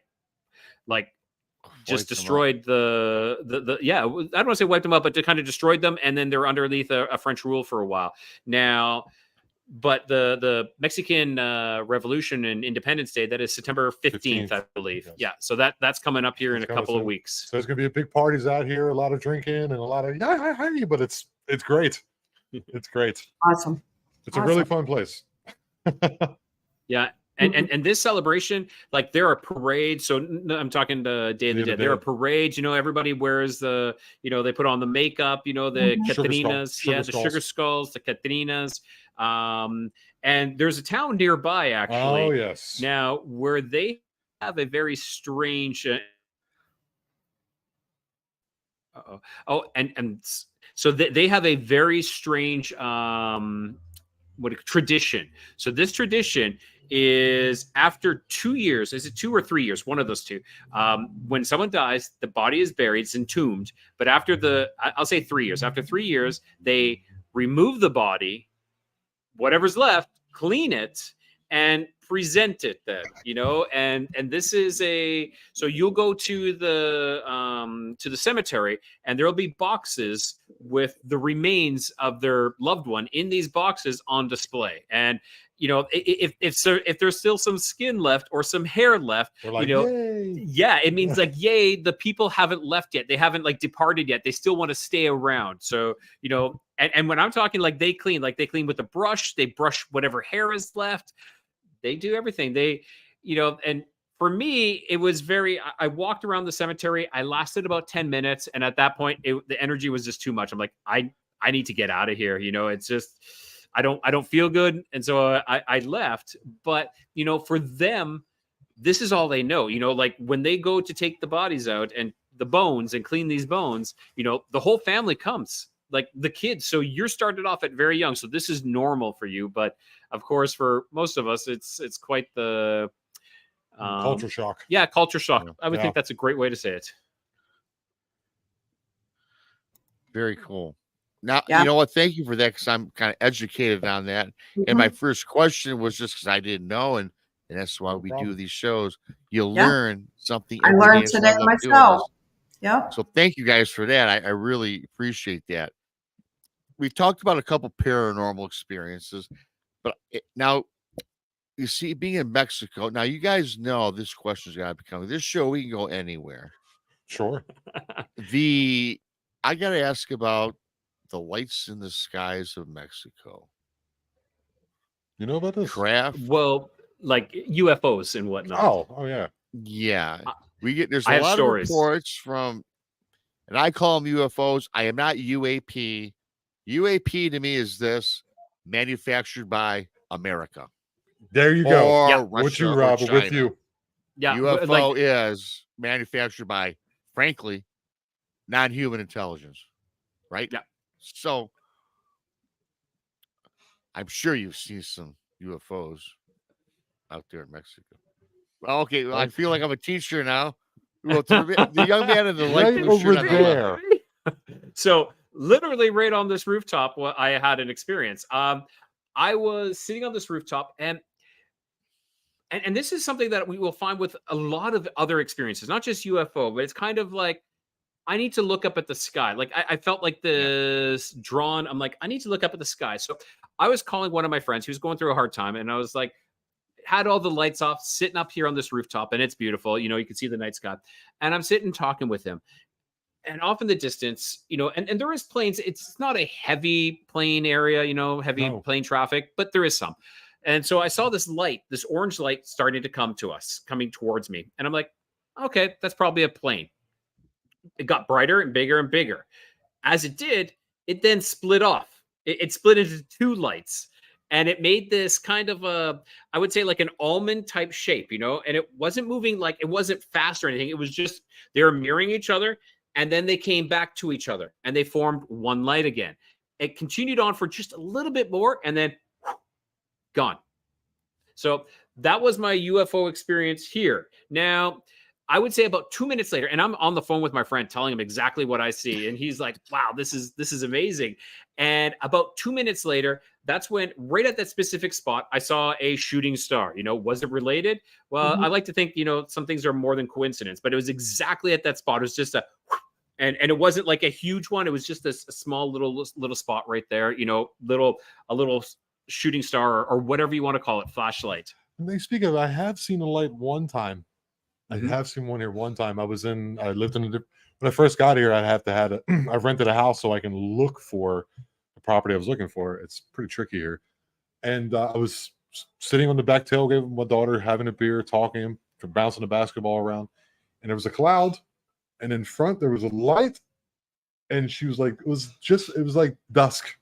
just destroyed the I don't want to say wiped them out, but they kind of destroyed them, and then they're underneath a French rule for a while. Now, but the Mexican Revolution and Independence Day, that is September 15th, I believe. Yes. Yeah, so that's coming up here in a couple of weeks. So there's gonna be a big parties out here, a lot of drinking, and a lot of but it's great. It's great. Awesome. It's a really fun place. Yeah. And this celebration, like there are parades. So I'm talking to Day of the Dead. There are parades, you know, everybody wears the, you know, they put on the makeup, you know, the Catrinas, the sugar skulls, the Catrinas. And there's a town nearby, actually. Oh, yes. Now, where they have a very strange. And so they have a very strange tradition. So this tradition is after 2 years, is it 2 or 3 years? One of those two. When someone dies, the body is buried, it's entombed. But after I'll say 3 years. After 3 years, they remove the body, whatever's left, clean it, and present it then, you know, and this is so you'll go to the cemetery, and there'll be boxes with the remains of their loved one in these boxes on display. And you know, if there's still some skin left or some hair left, like, you know, yay. Yeah, it means like, yay, the people haven't left yet. They haven't like departed yet. They still want to stay around. So, you know, and when I'm talking like they clean with a brush, they brush whatever hair is left. They do everything. They, you know, and for me, it was I walked around the cemetery. I lasted about 10 minutes. And at that point, the energy was just too much. I'm like, I need to get out of here. You know, it's just, I don't feel good. And so I left. But, you know, for them, this is all they know. You know, like when they go to take the bodies out and the bones and clean these bones, you know, the whole family comes, like the kids. So you're started off at very young. So this is normal for you. But of course, for most of us, it's quite the culture shock. Yeah, culture shock. I would think that's a great way to say it. Very cool. Now, you know what? Thank you for that, because I'm kind of educated on that. And my first question was just because I didn't know, and that's why we do these shows. You learn something. I learned today myself. Yeah. So thank you guys for that. I really appreciate that. We've talked about a couple paranormal experiences, but now you see, being in Mexico, now you guys know this question's got to be coming. This show, we can go anywhere. Sure. I got to ask about the lights in the skies of Mexico. You know about this? Craft? Well, like UFOs and whatnot. Oh yeah. Yeah. There's a lot of reports from, and I call them UFOs. I am not UAP. UAP to me is this: manufactured by America. There you go. Or Russia, with you, Rob, with you. Yeah. UFO is manufactured by, frankly, non-human intelligence. Right? Yeah. So I'm sure you've seen some UFOs out there in Mexico. Well, okay, well, I feel like I'm a teacher now. Well, to the young man in the light Right blue shirt over on the left. there. So literally right on this rooftop, I had an experience. I was sitting on this rooftop, and this is something that we will find with a lot of other experiences, not just UFO, but it's kind of like I need to look up at the sky. Like I felt like this drawn. I'm like, I need to look up at the sky. So I was calling one of my friends who was going through a hard time, and I was like, had all the lights off, sitting up here on this rooftop, and it's beautiful. You know, you can see the night sky, and I'm sitting talking with him. And off in the distance, you know, and there is planes. It's not a heavy plane area, you know, heavy plane traffic, but there is some. And so I saw this light, this orange light starting to come to us, coming towards me. And I'm like, okay, that's probably a plane. It got brighter and bigger and bigger. As it did, it then split off. It split into two lights. And it made this kind of I would say like an almond type shape, you know, and it wasn't moving, like it wasn't fast or anything. It was just, they were mirroring each other. And then they came back to each other and they formed one light again. It continued on for just a little bit more and then gone. So that was my UFO experience here. Now, I would say about 2 minutes later, and I'm on the phone with my friend telling him exactly what I see. And he's like, wow, this is amazing. And about 2 minutes later, that's when right at that specific spot, I saw a shooting star. You know, was it related? Well, I like to think, you know, some things are more than coincidence, but it was exactly at that spot. It was just and it wasn't like a huge one. It was just a small little spot right there, you know, a little shooting star or whatever you want to call it, flashlight. And they speak of, I have seen a light one time. I have seen one here one time. I lived in when I first got here, I rented a house so I can look for the property I was looking for. It's pretty tricky here. And I was sitting on the back tailgate with my daughter, having a beer, talking, bouncing the basketball around. And there was a cloud. And in front, there was a light. And she was like, it was like dusk.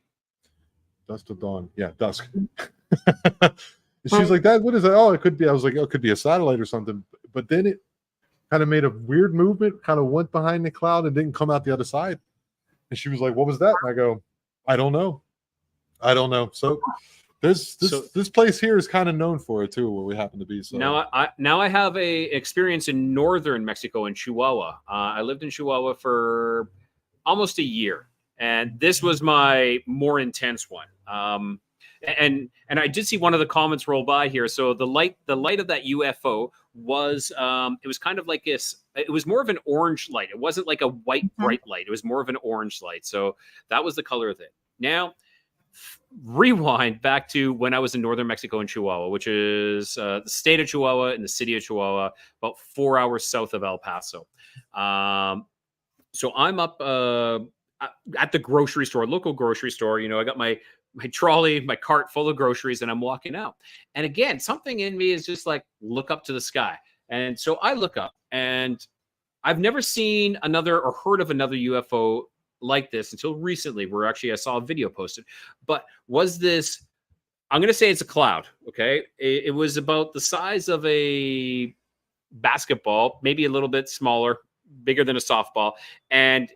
Dusk to dawn. Yeah, dusk. She was like, "Dad, what is that?" Oh, it could be. I was like, "Oh, it could be a satellite or something." But then it kind of made a weird movement, kind of went behind the cloud and didn't come out the other side. And she was like, "What was that?" And I go, "I don't know. I don't know." So this place here is kind of known for it too, where we happen to be. So now I have a experience in northern Mexico in Chihuahua. I lived in Chihuahua for almost a year, and this was my more intense one. And I did see one of the comments roll by here. So the light of that UFO was it was kind of like this. It was more of an orange light. It wasn't like a white bright light. It was more of an orange light. So that was the color of it. Now, rewind back to when I was in northern Mexico in Chihuahua, which is the state of Chihuahua and the city of Chihuahua, about 4 hours south of El Paso. So I'm up at the grocery store, local grocery store. You know, I got my trolley, my cart full of groceries, and I'm walking out. And again, something in me is just like, look up to the sky. And so I look up, and I've never seen another or heard of another UFO like this until recently, where actually I saw a video posted. But was this, I'm going to say it's a cloud, okay? It was about the size of a basketball, maybe a little bit smaller, bigger than a softball. And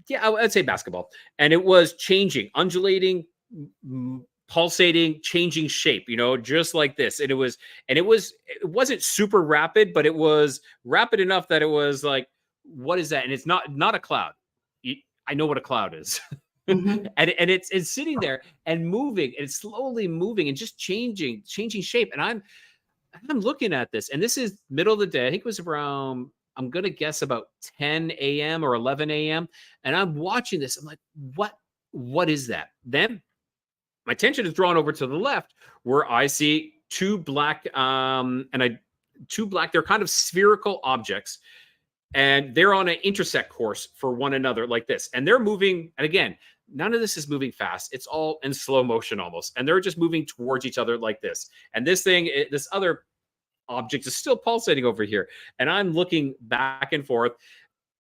yeah, I'd say basketball. And it was changing, undulating, pulsating, changing shape, you know, just like this. And it wasn't super rapid, but it was rapid enough that it was like, what is that? And it's not a cloud. I know what a cloud is. And it's sitting there and moving, and it's slowly moving and just changing shape. And I'm looking at this, and this is middle of the day. I think it was around, I'm going to guess about 10 a.m. or 11 a.m. And I'm watching this. I'm like, what is that? Then my attention is drawn over to the left, where I see two black, they're kind of spherical objects, and they're on an intersect course for one another like this. And they're moving. And again, none of this is moving fast. It's all in slow motion almost. And they're just moving towards each other like this. And this other object is still pulsating over here. And I'm looking back and forth.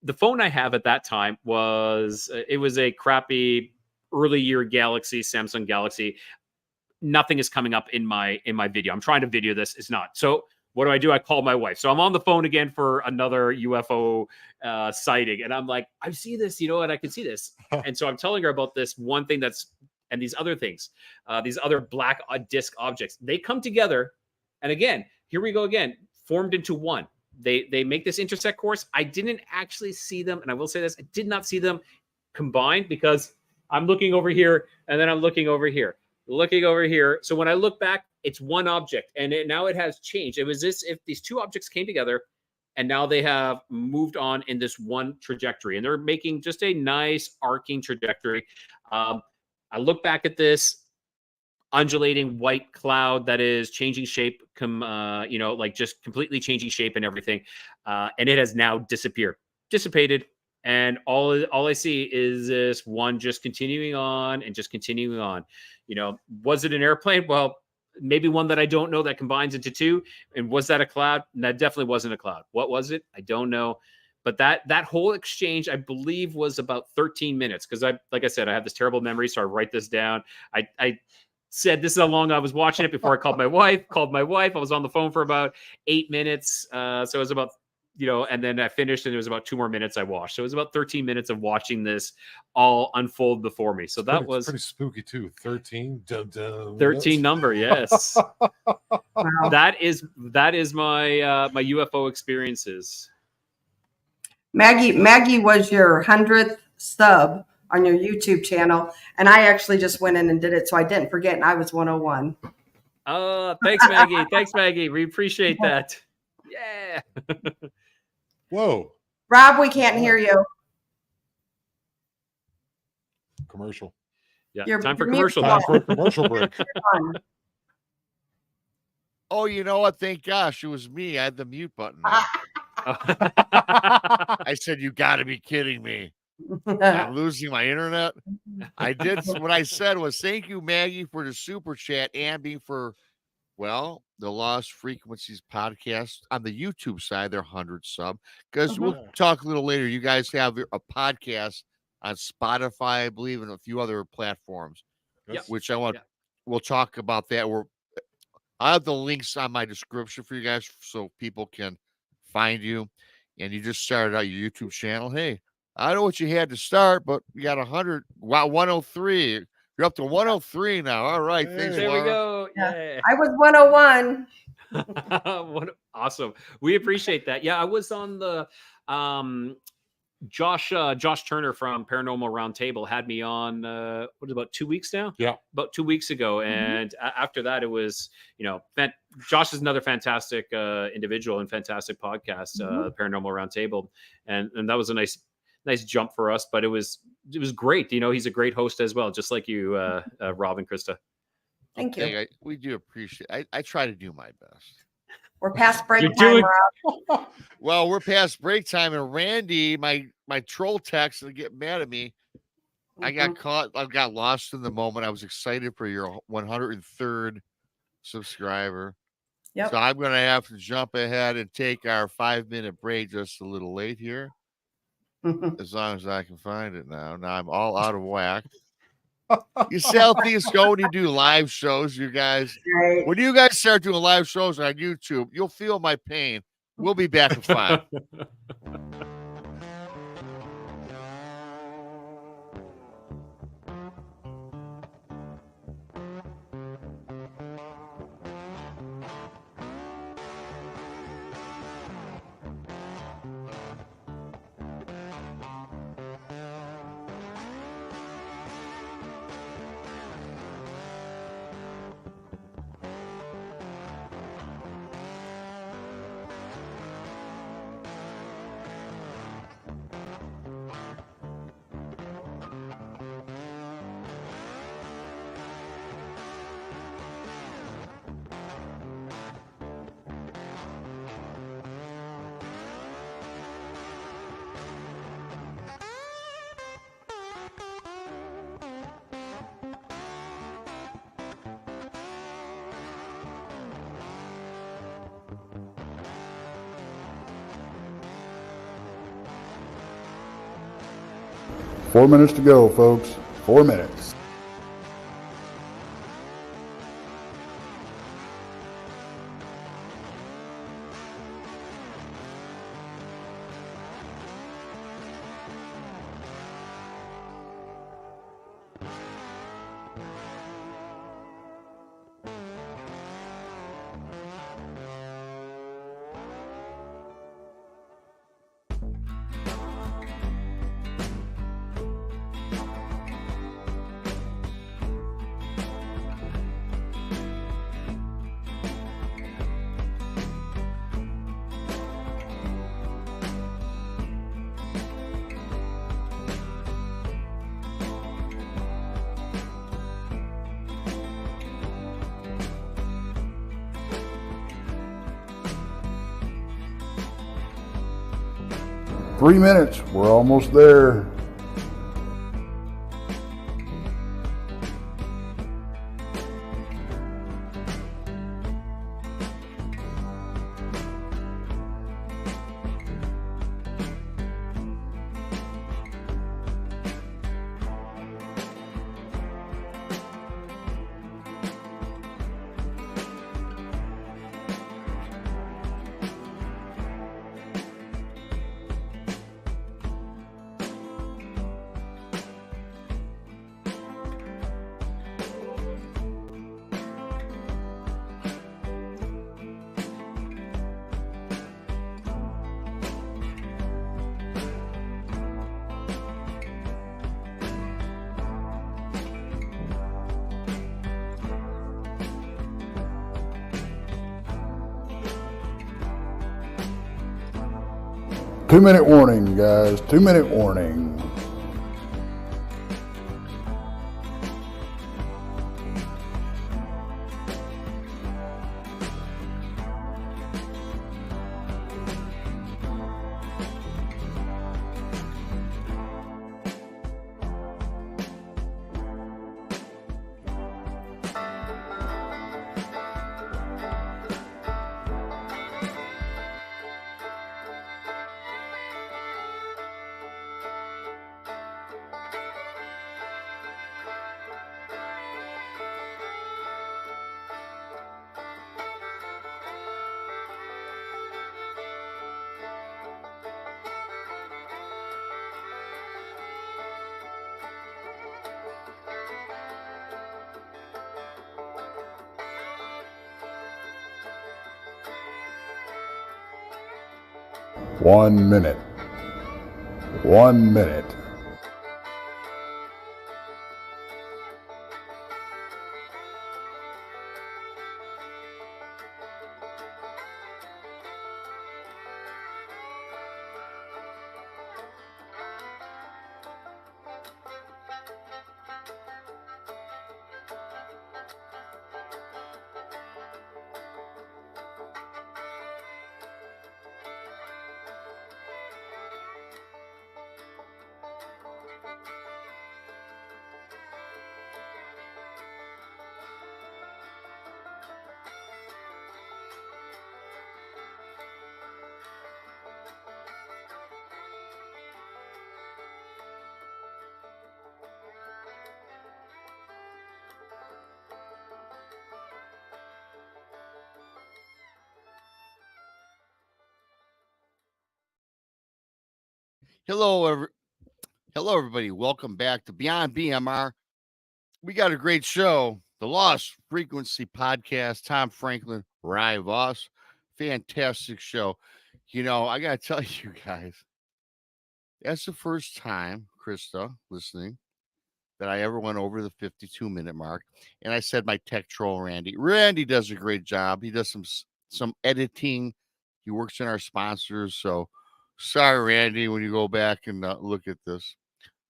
The phone I have at that time was a crappy early year Galaxy, Samsung Galaxy. Nothing is coming up in my video. I'm trying to video this. It's not. So what do? I call my wife. So I'm on the phone again for another UFO sighting. And I'm like, I see this, you know, and I can see this. And so I'm telling her about this one thing that's and these other things, these other black disc objects. They come together, and again, here we go again, formed into one. They make this intersect course. I didn't actually see them, and I will say this, I did not see them combined because I'm looking over here, and then I'm looking over here, So when I look back, it's one object, and now it has changed. It was this if these two objects came together, and now they have moved on in this one trajectory, and they're making just a nice arcing trajectory. I look back at this undulating white cloud that is changing shape, like just completely changing shape and everything. And it has now dissipated. And all I see is this one just continuing on and just continuing on. Was it an airplane? Well, maybe one that I don't know that combines into two. And was that a cloud? That definitely wasn't a cloud. What was it? I don't know. But that whole exchange, I believe, was about 13 minutes. Because like I said, I have this terrible memory, so I write this down. I said this is how long I was watching it before I called my wife. I was on the phone for about 8 minutes. So it was about, and then I finished, and it was about 2 more minutes I watched. So it was about 13 minutes of watching this all unfold before me. So that was pretty spooky too. 13. 13 number, yes. Wow. That is my my UFO experiences. Maggie was your 100th sub on your YouTube channel, and I actually just went in and did it, so I didn't forget, and I was 101. Thanks, Maggie. Thanks, Maggie. We appreciate that. Yeah. Whoa. Rob, we can't hear you. Commercial. Yeah. Time for commercial. Time for a commercial break. Oh, you know what? Thank gosh, it was me. I had the mute button. I said, "You got to be kidding me! I'm losing my internet." I did. What I said was, "Thank you, Maggie, for the super chat, and being for the Lost Frequencies podcast on the YouTube side. They're 100 sub because we'll talk a little later. You guys have a podcast on Spotify, I believe, and a few other platforms, which I want. We'll talk about that. I have the links on my description for you guys so people can find you. And you just started out your YouTube channel. Hey, I know what you had to start, but you got 100. Wow, 103. You're up to 103 now. All right. Thanks, there Laura. we go. Yeah. I was 101. Awesome. We appreciate that. Yeah, I was on the Josh Turner from Paranormal Roundtable had me on about 2 weeks now? Yeah. About 2 weeks ago. And after that, it was, Josh is another fantastic individual and fantastic podcast, Paranormal Roundtable. And that was a nice jump for us, but it was great. He's a great host as well, just like you, Rob and Krista. Thank you. We do appreciate it. I try to do my best. We're past break time, Rob. Well, we're past break time, and Randy, my troll text, will get mad at me. I got caught. I got lost in the moment. I was excited for your 103rd subscriber. Yep. So I'm going to have to jump ahead and take our 5-minute break just a little late here. As long as I can find it now. Now I'm all out of whack. You Southeast go when you do live shows, you guys. Right. When you guys start doing live shows on YouTube, you'll feel my pain. We'll be back in 5. Four minutes to go, folks. 4 minutes. 3 minutes. We're almost there. Two-minute warning, guys. 2-minute warning. One minute. 1 minute. Hello, everybody. Welcome back to Beyond BMR. We got a great show. The Lost Frequency Podcast. Tom Franklin, Voss. Fantastic show. You know, I got to tell you guys, that's the first time, Krista, listening, that I ever went over the 52-minute mark. And I said my tech troll, Randy. Randy does a great job. He does some editing. He works in our sponsors. So sorry, Randy, when you go back and look at this.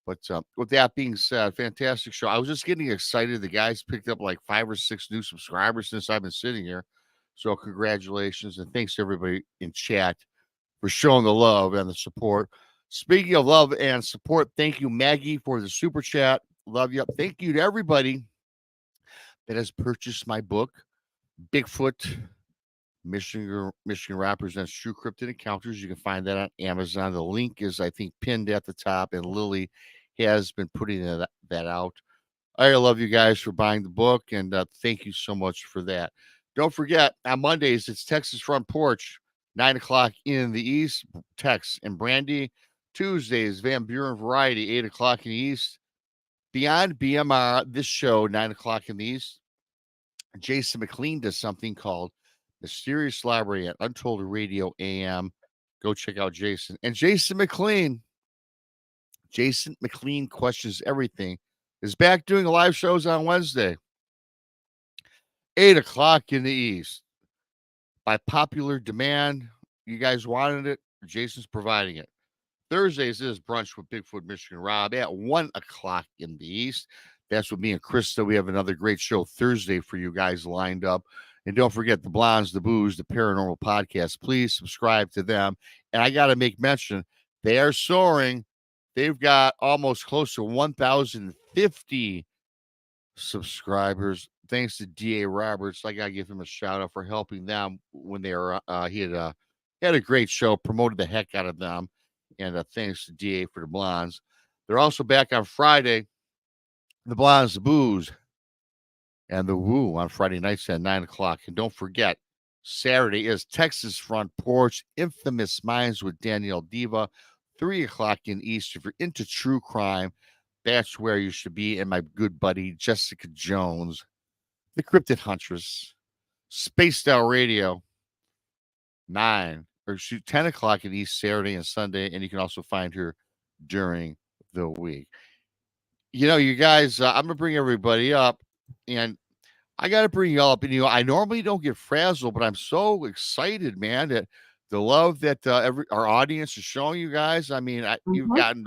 But with that being said, fantastic show. I was just getting excited. The guys picked up like 5 or 6 new subscribers since I've been sitting here. So congratulations. And thanks to everybody in chat for showing the love and the support. Speaking of love and support, thank you, Maggie, for the super chat. Love you. Thank you to everybody that has purchased my book, Bigfoot, Michigan Represents True Cryptid Encounters. You can find that on Amazon. The link is, I think, pinned at the top, and Lily has been putting that out. I love you guys for buying the book, and thank you so much for that. Don't forget, on Mondays, it's Texas Front Porch, 9 o'clock in the East, Tex and Brandy. Tuesdays, Van Buren Variety, 8 o'clock in the East. Beyond BMR, this show, 9 o'clock in the East. Jason McLean does something called Mysterious Library at Untold Radio AM. Go check out Jason. And Jason McLean Questions Everything, is back doing live shows on Wednesday, 8 o'clock in the East. By popular demand, you guys wanted it, Jason's providing it. Thursdays is Brunch with Bigfoot Michigan Rob at 1 o'clock in the East. That's with me and Krista. We have another great show Thursday for you guys lined up. And don't forget the Blondes, the Booze, the Paranormal Podcast. Please subscribe to them. And I got to make mention, They are soaring. They've got almost close to 1,050 subscribers. Thanks to DA Roberts. I gotta give him a shout out for helping them when they were he had a great show, promoted the heck out of them. And thanks to DA for the Blondes. They're also back on Friday. The Blondes, the Booze, and the Woo on Friday nights at 9 o'clock. And don't forget, Saturday is Texas Front Porch, Infamous Minds with Danielle Diva, 3 o'clock in East. If you're into true crime, that's where you should be. And my good buddy, Jessica Jones, the Cryptid Huntress, Spaced Out Radio, 10 o'clock in East, Saturday and Sunday. And you can also find her during the week. You know, you guys, I'm going to bring everybody up, and I got to bring you all up. And, you know, I normally don't get frazzled, but I'm so excited, man, that the love that our audience is showing you guys. I mean, you've gotten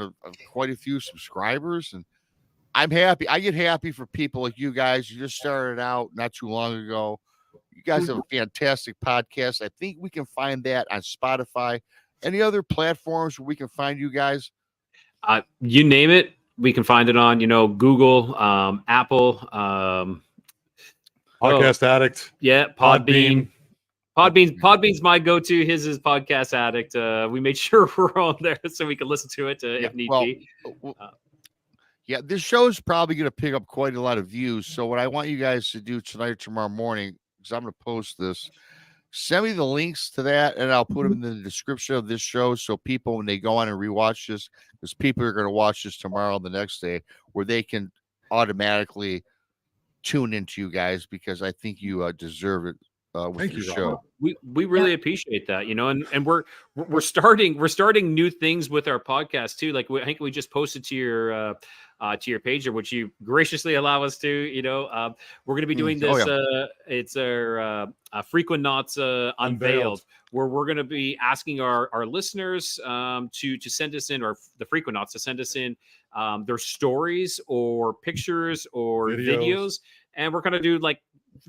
quite a few subscribers, and I'm happy. I get happy for people like you guys. You just started out not too long ago. You guys have a fantastic podcast. I think we can find that on Spotify. Any other platforms where we can find you guys? You name it. We can find it on, Google, Apple, Podcast Addict. Yeah, Podbean. Podbean's my go-to. His is Podcast Addict. We made sure we're on there so we can listen to it if need be. Yeah, this show is probably going to pick up quite a lot of views. So what I want you guys to do tonight or tomorrow morning, because I'm going to post this, send me the links to that, and I'll put them in the description of this show so people, when they go on and rewatch this, because people are going to watch this tomorrow, the next day, where they can automatically tune into you guys, because I think you deserve it with the show. We really appreciate that, and we're starting new things with our podcast too. Like I think we just posted to your page, which you graciously allow us to. We're going to be doing this. It's our Frequent Knots Unveiled, where we're going to be asking our listeners to send us in, or the Frequent Knots to send us in their stories or pictures or videos, and we're going to do like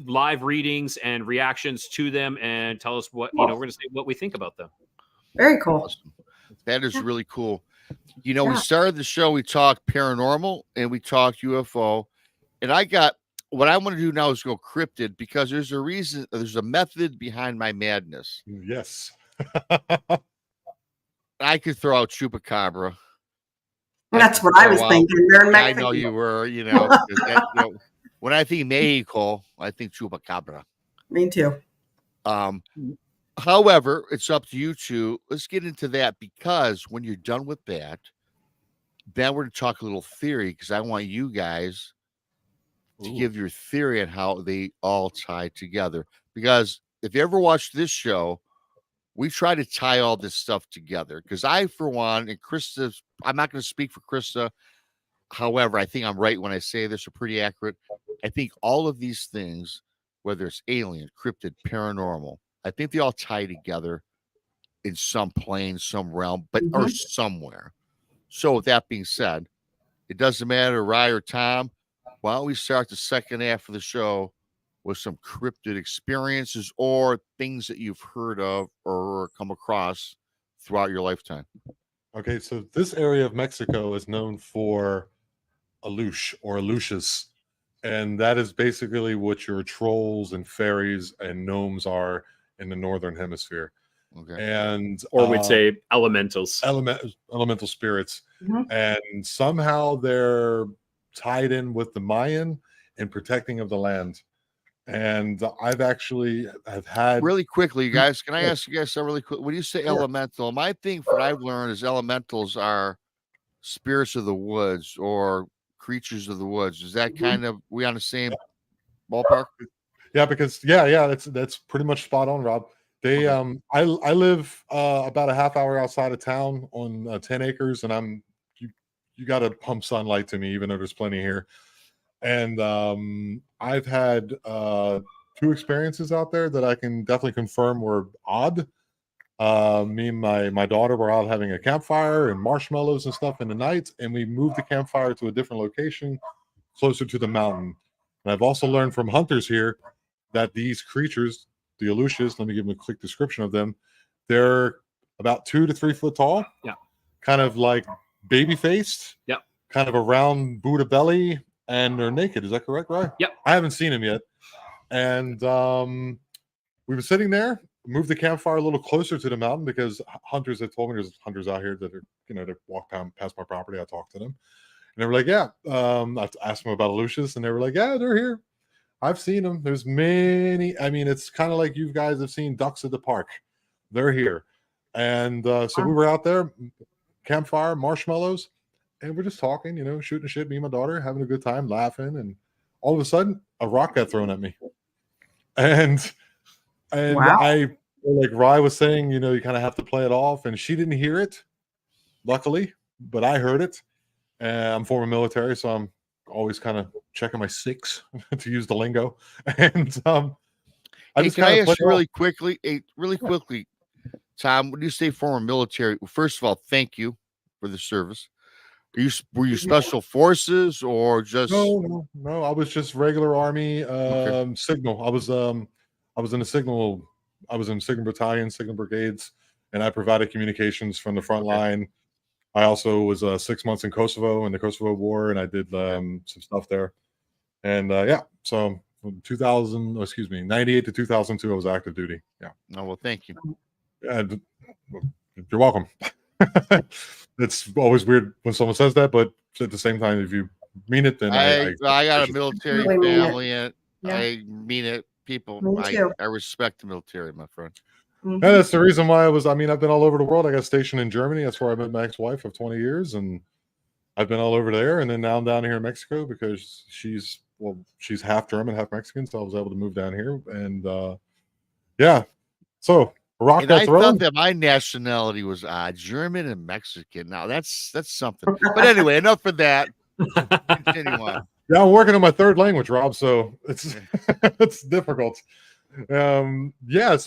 live readings and reactions to them and tell us what, we're going to say what we think about them. Very cool. Awesome. That is really cool. We started the show, we talked paranormal and we talked UFO, and what I want to do now is go cryptid, because there's a reason, there's a method behind my madness. Yes. I could throw out chupacabra. That's what I was thinking. I know you were, when I think Mexico, I think chupacabra. Me too. However, it's up to you two. Let's get into that, because when you're done with that, then we're going to talk a little theory, because I want you guys to give your theory on how they all tie together. Because if you ever watched this show, we try to tie all this stuff together. Because I, for one, and Krista, I'm not going to speak for Krista. However, I think I'm right when I say this, are pretty accurate. I think all of these things, whether it's alien, cryptid, paranormal, I think they all tie together in some plane, some realm, but or somewhere. So with that being said, it doesn't matter, Rye or Tom, why don't we start the second half of the show with some cryptid experiences or things that you've heard of or come across throughout your lifetime? Okay, so this area of Mexico is known for Alush or Alushas, and that is basically what your trolls and fairies and gnomes are in the northern hemisphere. Okay. And we'd say elementals, elemental spirits, and somehow they're tied in with the Mayan and protecting of the land. And I've had really quickly, you guys. Can I ask you guys something really quick? When you say elemental, my thing, what I've learned is elementals are spirits of the woods or creatures of the woods. Is that kind of, we on the same ballpark? Yeah, because that's pretty much spot on, Rob. They I live about a half hour outside of town on 10 acres, and you got to pump sunlight to me, even though there's plenty here. And I've had 2 experiences out there that I can definitely confirm were odd. Me and my daughter were out having a campfire and marshmallows and stuff in the night, and we moved the campfire to a different location closer to the mountain. And I've also learned from hunters here that these creatures, the Alushas, let me give them a quick description of them. They're about 2 to 3 foot tall. Yeah. kind of like baby faced. Yep. Kind of a round Buddha belly, and they're naked. Is that correct, right? Yep. I haven't seen him yet. And we were sitting there, moved the campfire a little closer to the mountain because hunters had told me there's hunters out here that are, they walk past my property. I talked to them. And they were like, yeah. I asked them about Aleutians, and they were like, yeah, they're here. I've seen them. There's many. I mean, it's kind of like you guys have seen ducks at the park. They're here. And so we were out there, campfire, marshmallows, and we're just talking, shooting shit, me and my daughter, having a good time, laughing. And all of a sudden, a rock got thrown at me. And Wow. like Rye was saying, you kind of have to play it off. And she didn't hear it, luckily, but I heard it. I'm former military, so I'm always kind of checking my six to use the lingo. And Hey, can I ask you really quickly, Tom, when you say former military, first of all, thank you for the service. Were you special forces or just No, I was just regular Army signal. I was in the signal. I was in signal battalion, signal brigades, and I provided communications from the front line. I also was 6 months in Kosovo in the Kosovo War, and I did some stuff there. And so from 98 to 2002, I was active duty. Yeah. Oh, well, thank you. And you're welcome. It's always weird when someone says that, but at the same time, if you mean it, then I got a military family, and I mean it. People, I respect the military, my friend. Mm-hmm. Yeah, that's the reason why I've been all over the world. I got stationed in Germany. That's where I met my ex-wife of 20 years, and I've been all over there. And then now I'm down here in Mexico because she's half German, half Mexican, so I was able to move down here. And so rock and that I throne. thought that my nationality was German and Mexican. Now that's something. But anyway, enough of that. Continue on. Yeah, I'm working on my third language, Rob. So it's it's difficult. So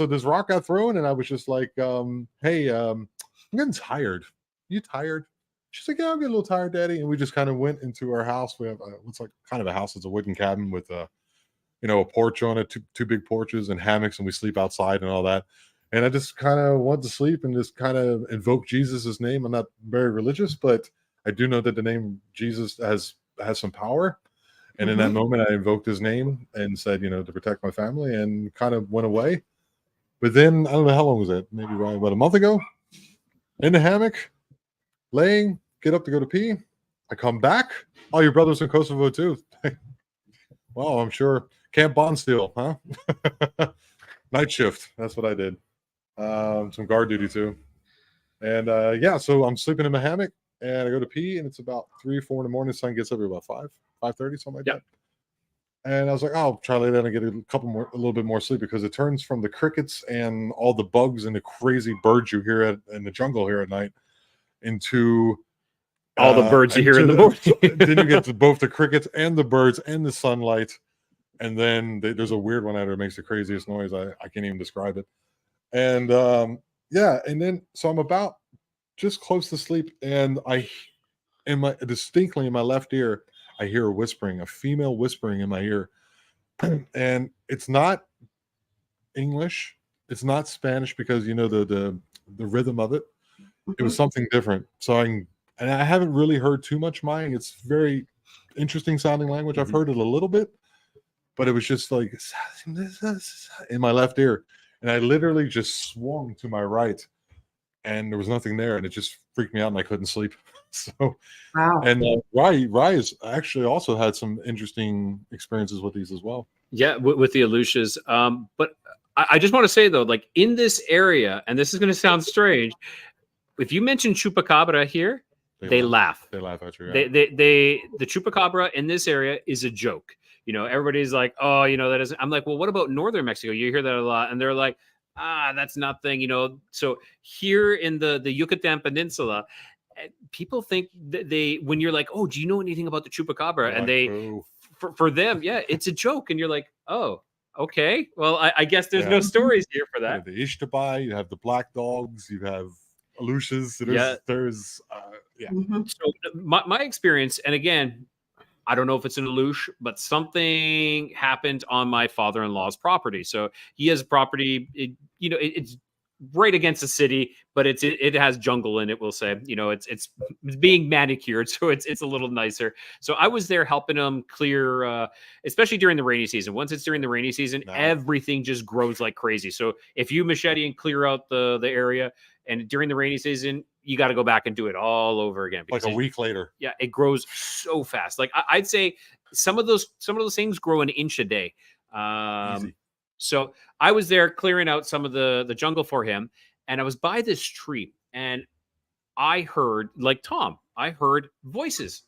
this rock got thrown, and I was just like, hey, I'm getting tired. You tired? She's like, yeah, I'm getting a little tired, Daddy. And we just kind of went into our house. We have what's like kind of a house. It's a wooden cabin with a porch on it, two big porches and hammocks, and we sleep outside and all that. And I just kind of went to sleep and just kind of invoke Jesus' name. I'm not very religious, but I do know that the name Jesus has some power. And in that moment, I invoked his name and said, to protect my family, and kind of went away. But then, I don't know how long was that? Maybe about a month ago, in the hammock, laying, get up to go to pee. I come back. Oh, your brother's in Kosovo too. Well, I'm sure. Camp Bondsteel, huh? Night shift. That's what I did. Some guard duty too. And so I'm sleeping in my hammock, and I go to pee, and it's about 3 or 4 in the morning. The sun gets up at about 5:30, something like that. And I was like, I'll try to lay down and get a little bit more sleep, because it turns from the crickets and all the bugs and the crazy birds you hear in the jungle here at night into all the birds you hear in the morning. Then you get to both the crickets and the birds and the sunlight. And then there's a weird one out there that makes the craziest noise. I can't even describe it. And and then so I'm about just close to sleep, and distinctly in my left ear, I hear a female whispering in my ear. And it's not English, it's not Spanish, because the rhythm of it. It was something different. So I haven't really heard too much Mayan. It's very interesting sounding language. I've heard it a little bit, but it was just like in my left ear. And I literally just swung to my right, and there was nothing there, and it just freaked me out, and I couldn't sleep. So, wow. And Rye has actually also had some interesting experiences with these as well. Yeah, with the Aleutians. But I just want to say, though, like in this area, and this is going to sound strange, if you mention chupacabra here, they laugh. They laugh at you. Yeah. The chupacabra in this area is a joke. Everybody's like, oh, that isn't. I'm like, well, what about northern Mexico? You hear that a lot, and they're like, that's nothing. So here in the Yucatan Peninsula, people think that when you're like, oh, do you know anything about the chupacabra? And for them, it's a joke, and you're like, oh, okay. Well, I guess there's no stories here for that. You have the Ishtabai, you have the black dogs, you have Aleutians. There's So my experience, and again, I don't know if it's an Aleutian, but something happened on my father-in-law's property. So he has property, it's right against the city, but it has jungle in it. We'll say, it's being manicured, so it's a little nicer. So I was there helping them clear, especially during the rainy season. Once it's during the rainy season, everything just grows like crazy. So if you machete and clear out the area, and during the rainy season, you got to go back and do it all over again. Like a week later. Yeah, it grows so fast. Like I'd say some of those things grow an inch a day. Easy. So I was there clearing out some of the jungle for him, and I was by this tree, and I heard, like Tom, I heard voices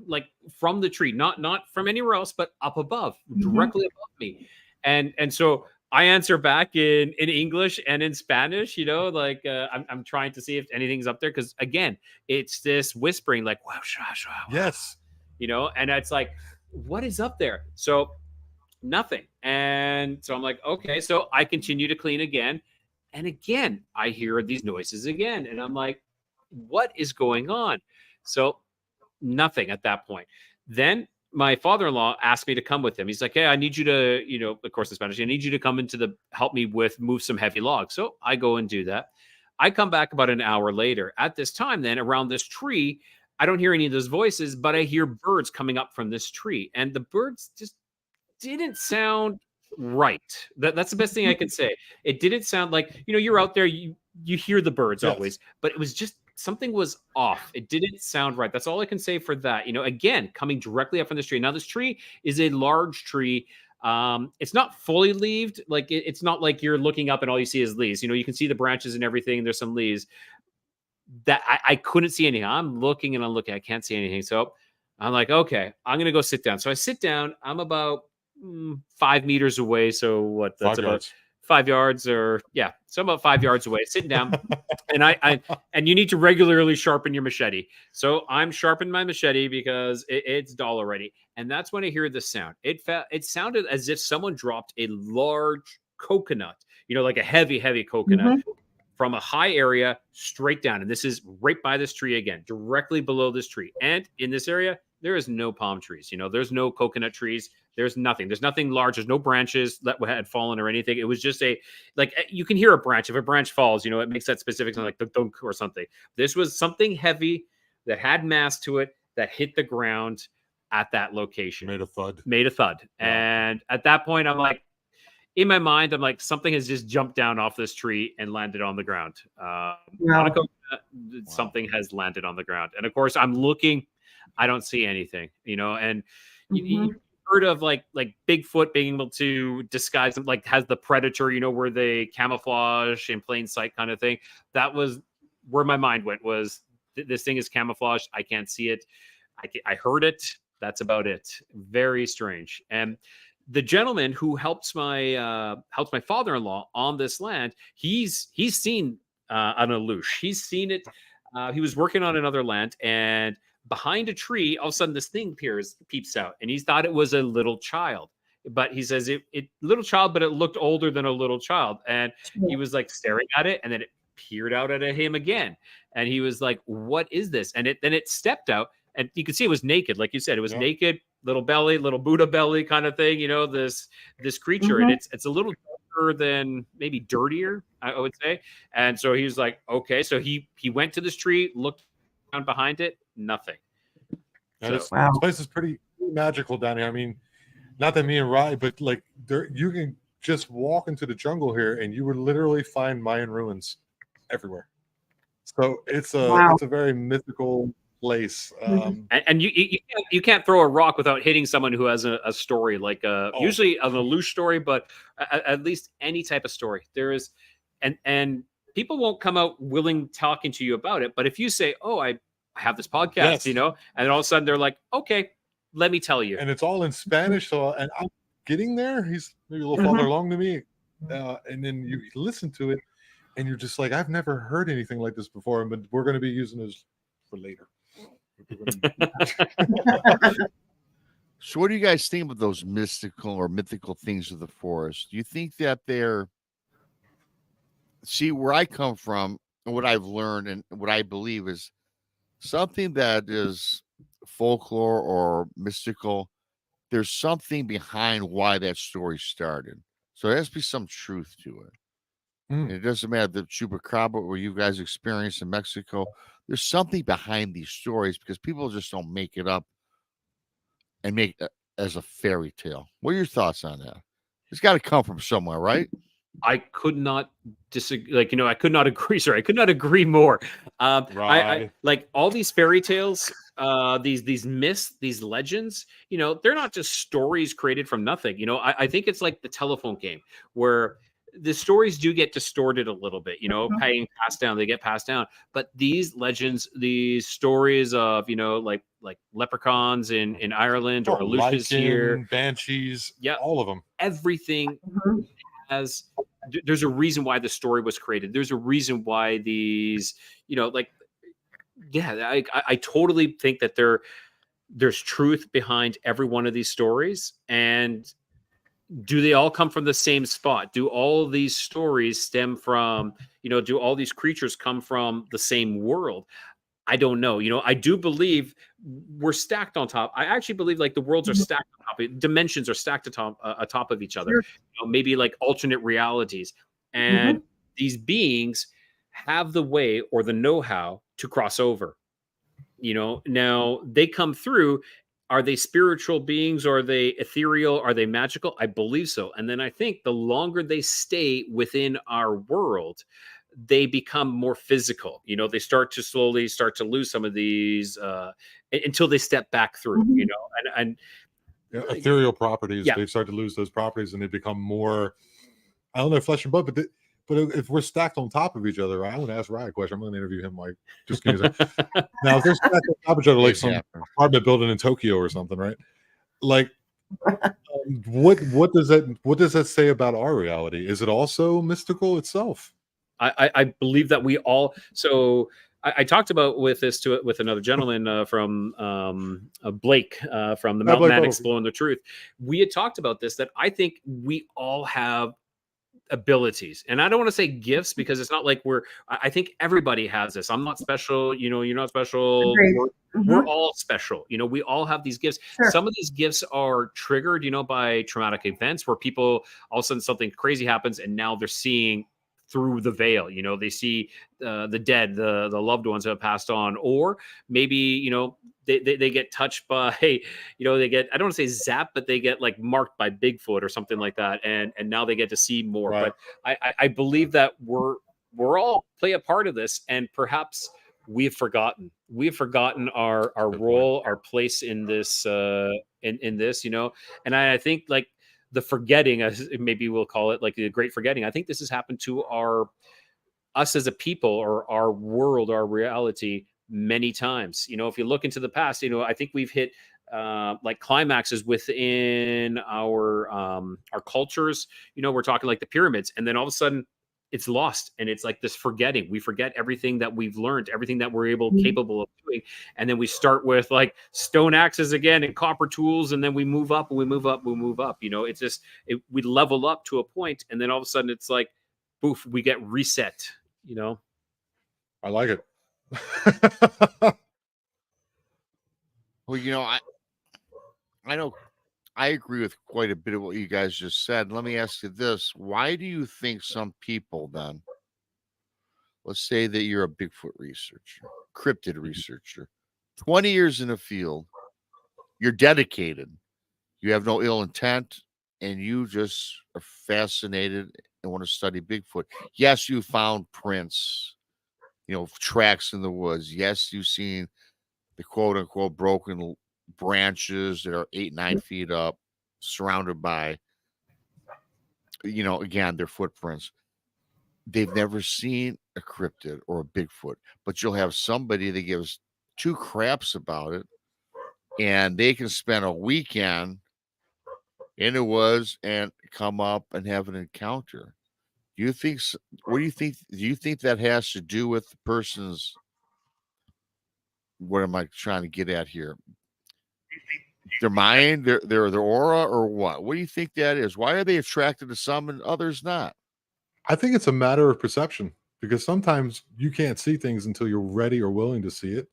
like from the tree, not from anywhere else, but up above, directly above me. And so I answer back in English and in Spanish, like I'm trying to see if anything's up there, because again, it's this whispering, like wow, yes, and it's like, what is up there? So nothing. And so I'm like, okay. So I continue to clean again. And again, I hear these noises again. And I'm like, what is going on? So nothing at that point. Then my father-in-law asked me to come with him. He's like, hey, I need you to, of course in Spanish, I need you to come help me move some heavy logs. So I go and do that. I come back about an hour later. At this time, then around this tree, I don't hear any of those voices, but I hear birds coming up from this tree. And the birds just didn't sound right. That's the best thing I could say. It didn't sound like, you're out there, you hear the birds always, but it was just, something was off. It didn't sound right. That's all I can say for that. Again, coming directly up from this tree. Now, this tree is a large tree. It's not fully leaved. Like it's not like you're looking up and all you see is leaves. You can see the branches and everything. There's some leaves that I couldn't see anything. I'm looking and I'm looking. I can't see anything. So I'm like, okay, I'm going to go sit down. So I sit down. I'm about 5 meters away. So what? That's about 5 yards, or so I'm about 5 yards away, sitting down. And you need to regularly sharpen your machete. So I'm sharpening my machete because it's dull already. And that's when I hear the sound. It sounded as if someone dropped a large coconut, like a heavy, heavy coconut from a high area straight down. And this is right by this tree again, directly below this tree. And in this area, there is no palm trees. There's no coconut trees. There's nothing. There's nothing large. There's no branches that had fallen or anything. It was just you can hear a branch. If a branch falls, it makes that specific sound, like the dunk or something. This was something heavy that had mass to it that hit the ground at that location. Made a thud. Wow. And at that point, I'm like, in my mind, I'm like, something has just jumped down off this tree and landed on the ground. Not a coconut, something has landed on the ground. And of course, I'm looking. I don't see anything, and you heard of like Bigfoot being able to disguise them, like has the predator, where they camouflage in plain sight kind of thing. That was where my mind went, was this thing is camouflaged. I can't see it. I heard it. That's about it. Very strange. And the gentleman who helps my father-in-law on this land, he's seen an aloosh. He's seen it. He was working on another land, and behind a tree, all of a sudden this thing peeps out, and he thought it was a little child. But he says it little child, but it looked older than a little child. And he was like staring at it, and then it peered out at him again. And he was like, what is this? And then it stepped out, and you could see it was naked. Like you said, it was naked, little belly, little Buddha belly kind of thing, this creature. And it's a little darker than, maybe dirtier, I would say. And so he was like, okay. So he went to this tree, looked around behind it, nothing. This place is pretty magical down here. I mean, not that me and Rye, but like you can just walk into the jungle here and you would literally find Mayan ruins everywhere. So it's a very mythical place. And you can't throw a rock without hitting someone who has a story, like usually an aloosh story, but at least any type of story there is. And people won't come out willing talking to you about it. But if you say, oh, I have this podcast, and then all of a sudden they're like, okay, let me tell you. And it's all in Spanish. So, and I'm getting there. He's maybe a little farther along than me. And then you listen to it and you're just like, I've never heard anything like this before, but we're going to be using this for later. So what do you guys think of those mystical or mythical things of the forest? Do you think that they're, see, where I come from and what I've learned and what I believe is something that is folklore or mystical, there's something behind why that story started. So there has to be some truth to it. And it doesn't matter the chupacabra or you guys experience in Mexico. There's something behind these stories because people just don't make it up and make it as a fairy tale. What are your thoughts on that? It's got to come from somewhere, right? I could not disagree. Like, I could not agree, sir. I could not agree more. I Right. like all these fairy tales, these myths, these legends, they're not just stories created from nothing. I think it's like the telephone game where the stories do get distorted a little bit, paying passed down, they get passed down. But these legends, these stories of, like leprechauns in Ireland or Aleutians here, banshees, yeah, all of them. everything has, there's a reason why the story was created. There's a reason why these, I totally think that there's truth behind every one of these stories. And do they all come from the same spot? Do all these stories stem from, do all these creatures come from the same world? I don't know. I do believe we're stacked on top. I actually believe like the worlds are stacked on top. Dimensions are stacked atop of each other. Maybe like alternate realities. And these beings have the way or the know-how to cross over. Now they come through. Are they spiritual beings? Are they ethereal? Are they magical? I believe so. And then I think the longer they stay within our world, they become more physical. They start to slowly lose some of these until they step back through, and ethereal properties. Yeah. They start to lose those properties and they become more, I don't know, flesh and blood, but if we're stacked on top of each other, I want to ask Ryan a question. I'm going to interview him. Like, just give me a second. Now, if they're stacked on top of each other, like some apartment building in Tokyo or something, right? Like, what does that say about our reality? Is it also mystical itself? I believe that we all. So I talked about with another gentleman from Blake from the Mountain Man Exploring the Truth. We had talked about this, that I think we all have abilities, and I don't want to say gifts because it's not like I think everybody has this. I'm not special, you're not special. We're all special. We all have these gifts. Sure. Some of these gifts are triggered, by traumatic events where people, all of a sudden something crazy happens and now they're seeing through the veil. They see the dead, the loved ones who have passed on, or maybe, they get touched by, they get, I don't want to say zapped, but they get like marked by Bigfoot or something like that. And now they get to see more. Right. But I believe that we're all play a part of this, and perhaps we've forgotten our role, our place in this, in this, and I think like, the forgetting, as maybe we'll call it, like the great forgetting. I think this has happened to us as a people, or our world, our reality, many times. If you look into the past, I think we've hit like climaxes within our cultures. We're talking like the pyramids, and then all of a sudden it's lost, and it's like this forgetting. We forget everything that we've learned, everything that we're capable of doing, and then we start with like stone axes again and copper tools, and then we move up and we move up, It's just we level up to a point, and then all of a sudden it's like, poof, we get reset. I like it. Well, I know. I agree with quite a bit of what you guys just said. Let me ask you this. Why do you think some people then, let's say that you're a Bigfoot researcher, cryptid researcher, 20 years in the field, you're dedicated, you have no ill intent, and you just are fascinated and want to study Bigfoot. Yes, you found prints, tracks in the woods. Yes, you've seen the quote unquote broken branches that are 8-9 feet up, surrounded by, again, their footprints. They've never seen a cryptid or a Bigfoot, but you'll have somebody that gives two craps about it, and they can spend a weekend in the woods and come up and have an encounter. Do you think? What do you think? Do you think that has to do with the person's? What am I trying to get at here? Their mind, their aura, or what? What do you think that is? Why are they attracted to some and others not? I think it's a matter of perception, because sometimes you can't see things until you're ready or willing to see it.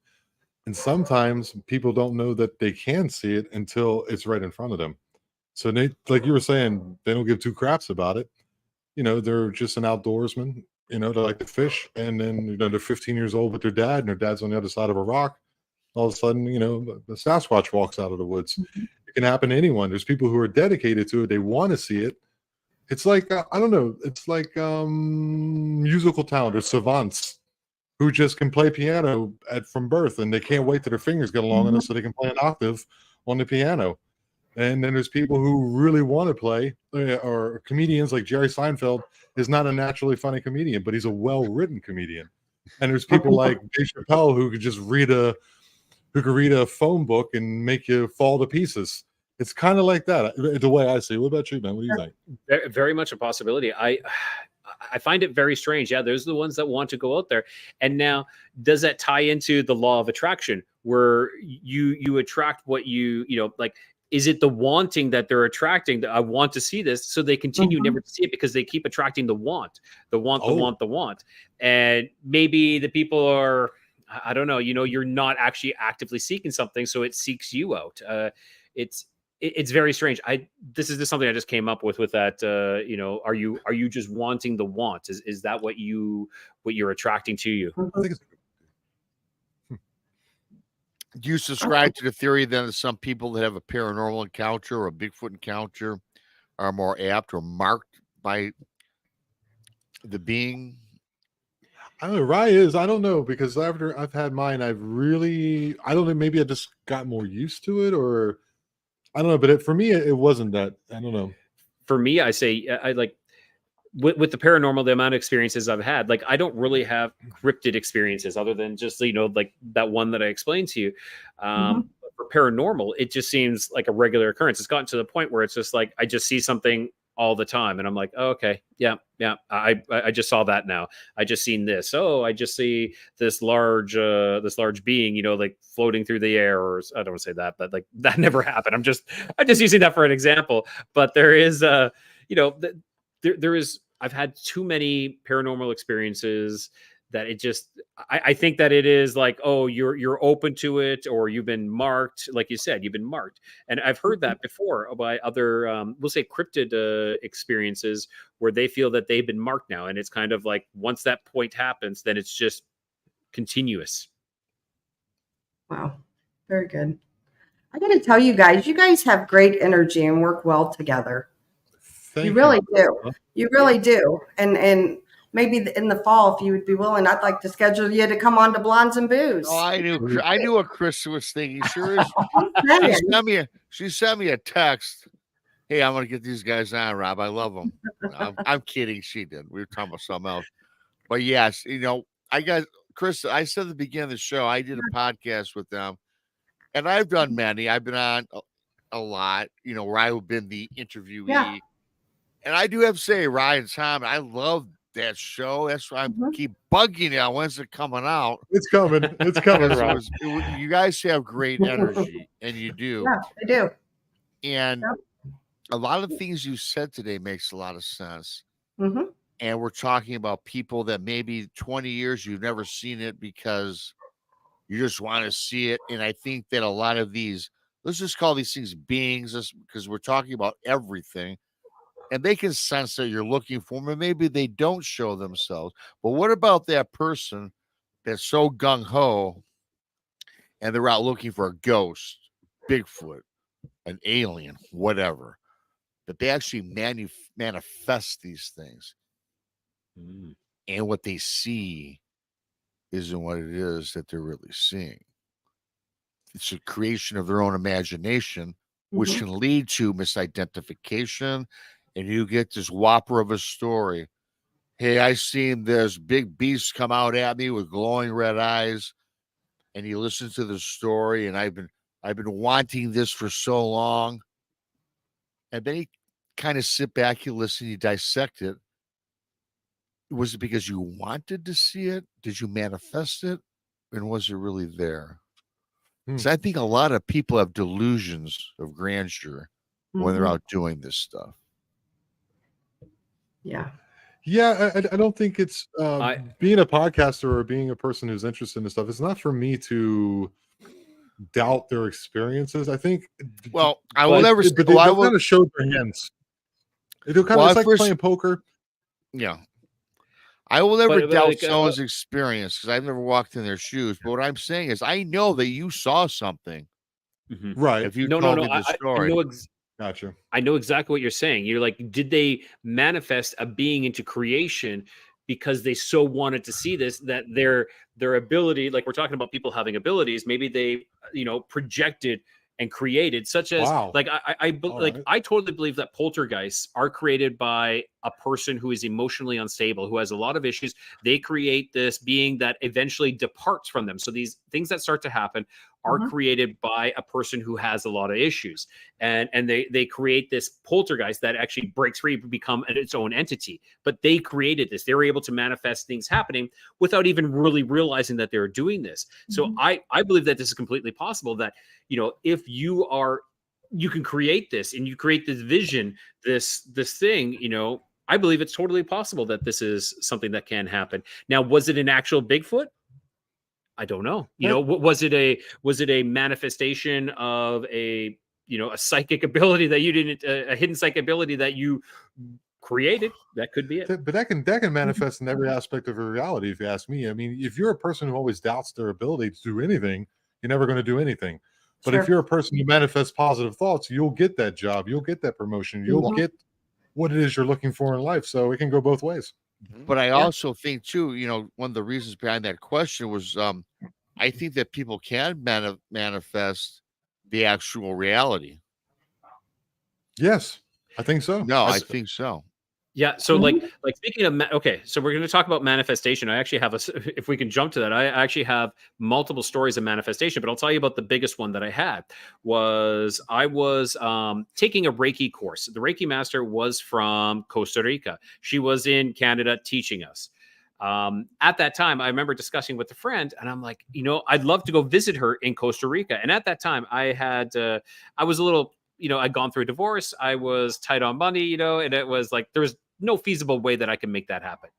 And sometimes people don't know that they can see it until it's right in front of them. So they, like you were saying, they don't give two craps about it. they're just an outdoorsman, they like to fish, and then they're 15 years old with their dad, and their dad's on the other side of a rock. All of a sudden, the Sasquatch walks out of the woods. It can happen to anyone. There's people who are dedicated to it. They want to see it. It's like I don't know. It's like musical talent or savants who just can play piano from birth, and they can't wait till their fingers get long enough so they can play an octave on the piano. And then there's people who really want to play, or comedians like Jerry Seinfeld is not a naturally funny comedian, but he's a well-written comedian. And there's people like Dave Chappelle who could just read a phone book and make you fall to pieces. It's kind of like that, the way I see it. What about you, man? What do you think? Very much a possibility. I find it very strange. Yeah, there's the ones that want to go out there. And now, does that tie into the law of attraction, where you attract what like, is it the wanting that they're attracting? That I want to see this, so they continue never to see it because they keep attracting the want. And maybe the people are, I don't know, you're not actually actively seeking something, so it seeks you out. It's very strange. This is just something I just came up with that. Are you just wanting the want? Is that what you're attracting to you? I think it's Do you subscribe to the theory then that some people that have a paranormal encounter or a Bigfoot encounter are more apt or marked by the being? I don't know. Rye is. I don't know, because after I've had mine, I don't know. Maybe I just got more used to it, or I don't know. But for me, it wasn't that. I don't know. For me, I say I like with the paranormal, the amount of experiences I've had. Like, I don't really have cryptid experiences other than just like that one that I explained to you. For paranormal, it just seems like a regular occurrence. It's gotten to the point where it's just like I just see something all the time, and I'm like, oh, okay, yeah, I just saw that now. I just seen this. Oh, I just see this large being, like floating through the air, or I don't want to say that, but like that never happened. I'm just using that for an example. But there is, there is. I've had too many paranormal experiences that it just. I think that it is like, oh, you're open to it, or you've been marked, like you said, you've been marked. And I've heard that before by other, we'll say, cryptid experiences where they feel that they've been marked now, and it's kind of like once that point happens, then it's just continuous. Wow, very good. I got to tell you guys have great energy and work well together. You really do. You really do. And maybe in the fall, if you would be willing, I'd like to schedule you to come on to Blondes and Booze. Oh, I knew what Chris was thinking. Sure is. She sent me a text. Hey, I'm going to get these guys on, Rob. I love them. I'm kidding. She did. We were talking about something else. But yes, I got Chris. I said at the beginning of the show, I did a podcast with them, and I've done many. I've been on a lot, where I've been the interviewee. Yeah. And I do have to say, Ryan and Tom, I love that show. That's why I keep bugging you. When's it coming out? It's coming. It's coming, Rob. You guys have great energy, and you do. Yeah, I do. And a lot of things you said today makes a lot of sense. And we're talking about people that maybe 20 years you've never seen it because you just want to see it. And I think that a lot of these, let's just call these things beings, because we're talking about everything. And they can sense that you're looking for them, and maybe they don't show themselves. But what about that person that's so gung-ho and they're out looking for a ghost, Bigfoot, an alien, whatever, that they actually manifest these things. And what they see isn't what it is that they're really seeing. It's a creation of their own imagination, which can lead to misidentification. And you get this whopper of a story. Hey, I seen this big beast come out at me with glowing red eyes. And you listen to the story, and I've been wanting this for so long. And then you kind of sit back, you listen, you dissect it. Was it because you wanted to see it? Did you manifest it? And was it really there? Because I think a lot of people have delusions of grandeur when they're out doing this stuff. Yeah. Yeah, I don't think it's being a podcaster or being a person who's interested in this stuff. It's not for me to doubt their experiences. I think. Well, I will never. But they kind of showed their hands. It's like playing poker. Yeah. I will never But doubt like, someone's experience because I've never walked in their shoes. But what I'm saying is, I know that you saw something mhm. Right. if you No, no, told no. me the I story. know Gotcha. I know exactly what you're saying. You're like, did they manifest a being into creation because they so wanted to see this that their ability, like we're talking about people having abilities, maybe they, projected and created, such as Wow. like All like right. I totally believe that poltergeists are created by a person who is emotionally unstable, who has a lot of issues. They create this being that eventually departs from them. So these things that start to happen are Mhm. created by a person who has a lot of issues, and they create this poltergeist that actually breaks free to become its own entity. But they created this. They were able to manifest things happening without even really realizing that they were doing this. So Mhm. I believe that this is completely possible, that if you can create this and you create this vision, this thing, I believe it's totally possible that this is something that can happen. Now, was it an actual Bigfoot? I don't know. That- Was it a manifestation of a psychic ability that you didn't, a hidden psychic ability that you created? That could be it. but that can manifest in every aspect of your reality, if you ask me. I mean, if you're a person who always doubts their ability to do anything, you're never going to do anything. But if Sure. you're a person who manifests positive thoughts, you'll get that job, you'll get that promotion, you'll Mhm. get what it is you're looking for in life. So it can go both ways. But I Yeah. also think too, one of the reasons behind that question was, I think that people can manifest the actual reality. Yes, I think so. No, I That's- think so. Yeah. So Mhm. like speaking of, okay, so we're going to talk about manifestation. I actually have if we can jump to that, I actually have multiple stories of manifestation, but I'll tell you about the biggest one that I had. I was taking a Reiki course. The Reiki master was from Costa Rica. She was in Canada teaching us. At that time, I remember discussing with a friend, and I'm like, I'd love to go visit her in Costa Rica. And at that time, I was a little, I'd gone through a divorce. I was tight on money, and it was like there was no feasible way that I can make that happen.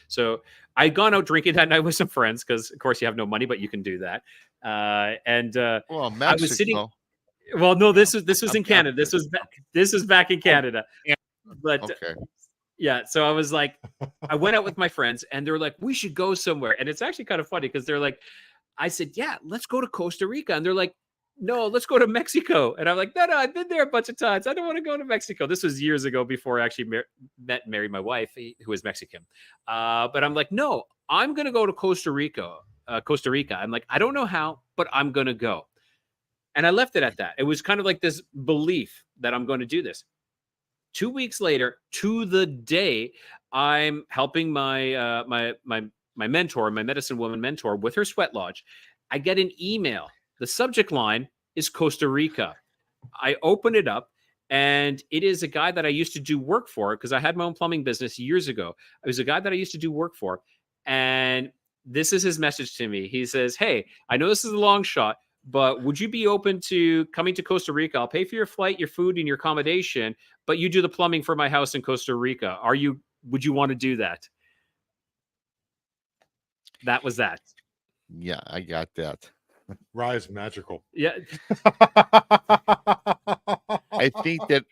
So I'd gone out drinking that night with some friends because, of course, you have no money, but you can do that. Well, I was sitting. Mexico. Well, no, this was in I'm Canada. This was back in Canada. yeah. But Okay. yeah, so I was like, I went out with my friends, and they were like, we should go somewhere. And it's actually kind of funny because they're like, I said, yeah, let's go to Costa Rica. And they're like, no, let's go to Mexico. And I'm like, no, I've been there a bunch of times. I don't want to go to Mexico. This was years ago before I actually met and married my wife, who is Mexican. But I'm like, no, I'm going to go to Costa Rica. I'm like, I don't know how, but I'm going to go. And I left it at that. It was kind of like this belief that I'm going to do this. 2 weeks later, to the day, I'm helping my my mentor, my medicine woman mentor, with her sweat lodge. I get an email. The subject line is Costa Rica. I open it up, and it is a guy that I used to do work for because I had my own plumbing business years ago. It was a guy that I used to do work for, and this is his message to me. He says, "Hey, I know this is a long shot, but would you be open to coming to Costa Rica? I'll pay for your flight, your food, and your accommodation, but you do the plumbing for my house in Costa Rica. Would you want to do that?" That was that. Yeah, I got that. Rise magical. Yeah. I think that,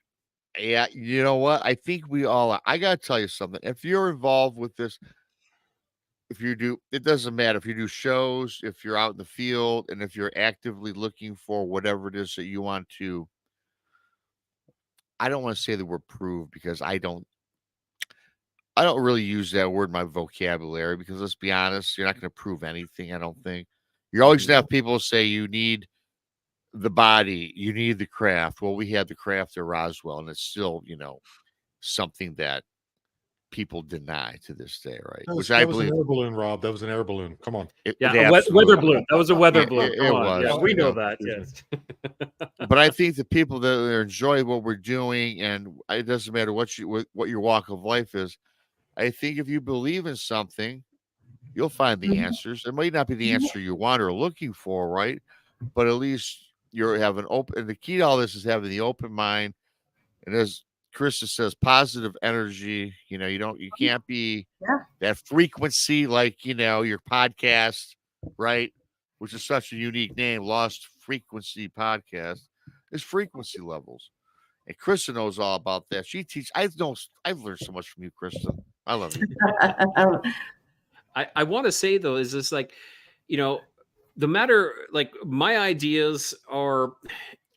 yeah, you know what? I think we all are. I got to tell you something. If you're involved with this, if you do, it doesn't matter if you do shows, if you're out in the field, and if you're actively looking for whatever it is that you want to, I don't want to say the word prove because I don't really use that word in my vocabulary because let's be honest, you're not going to prove anything, I don't think. You're always going to have people say you need the body, you need the craft. Well, we had the craft at Roswell, and it's still, something that people deny to this day, right? Which I That was an believe air balloon, Rob. That was an air balloon. Come on. it Yeah, it a weather absolutely balloon. That was a weather It- balloon. it- Come it on. Yeah, was, we you know know. that. Yes. But I think the people that enjoy what we're doing, and it doesn't matter what your walk of life is. I think if you believe in something, you'll find the Mhm. answers. It might not be the answer you want or looking for, right? But at least you're having open. And the key to all this is having the open mind. And as Krista says, positive energy. You can't be Yeah. that frequency like your podcast, right? Which is such a unique name, Lost Frequency Podcast. It's frequency levels. And Krista knows all about that. She teaches. I've learned so much from you, Krista. I love you. I want to say though, is this like, the matter, like my ideas are,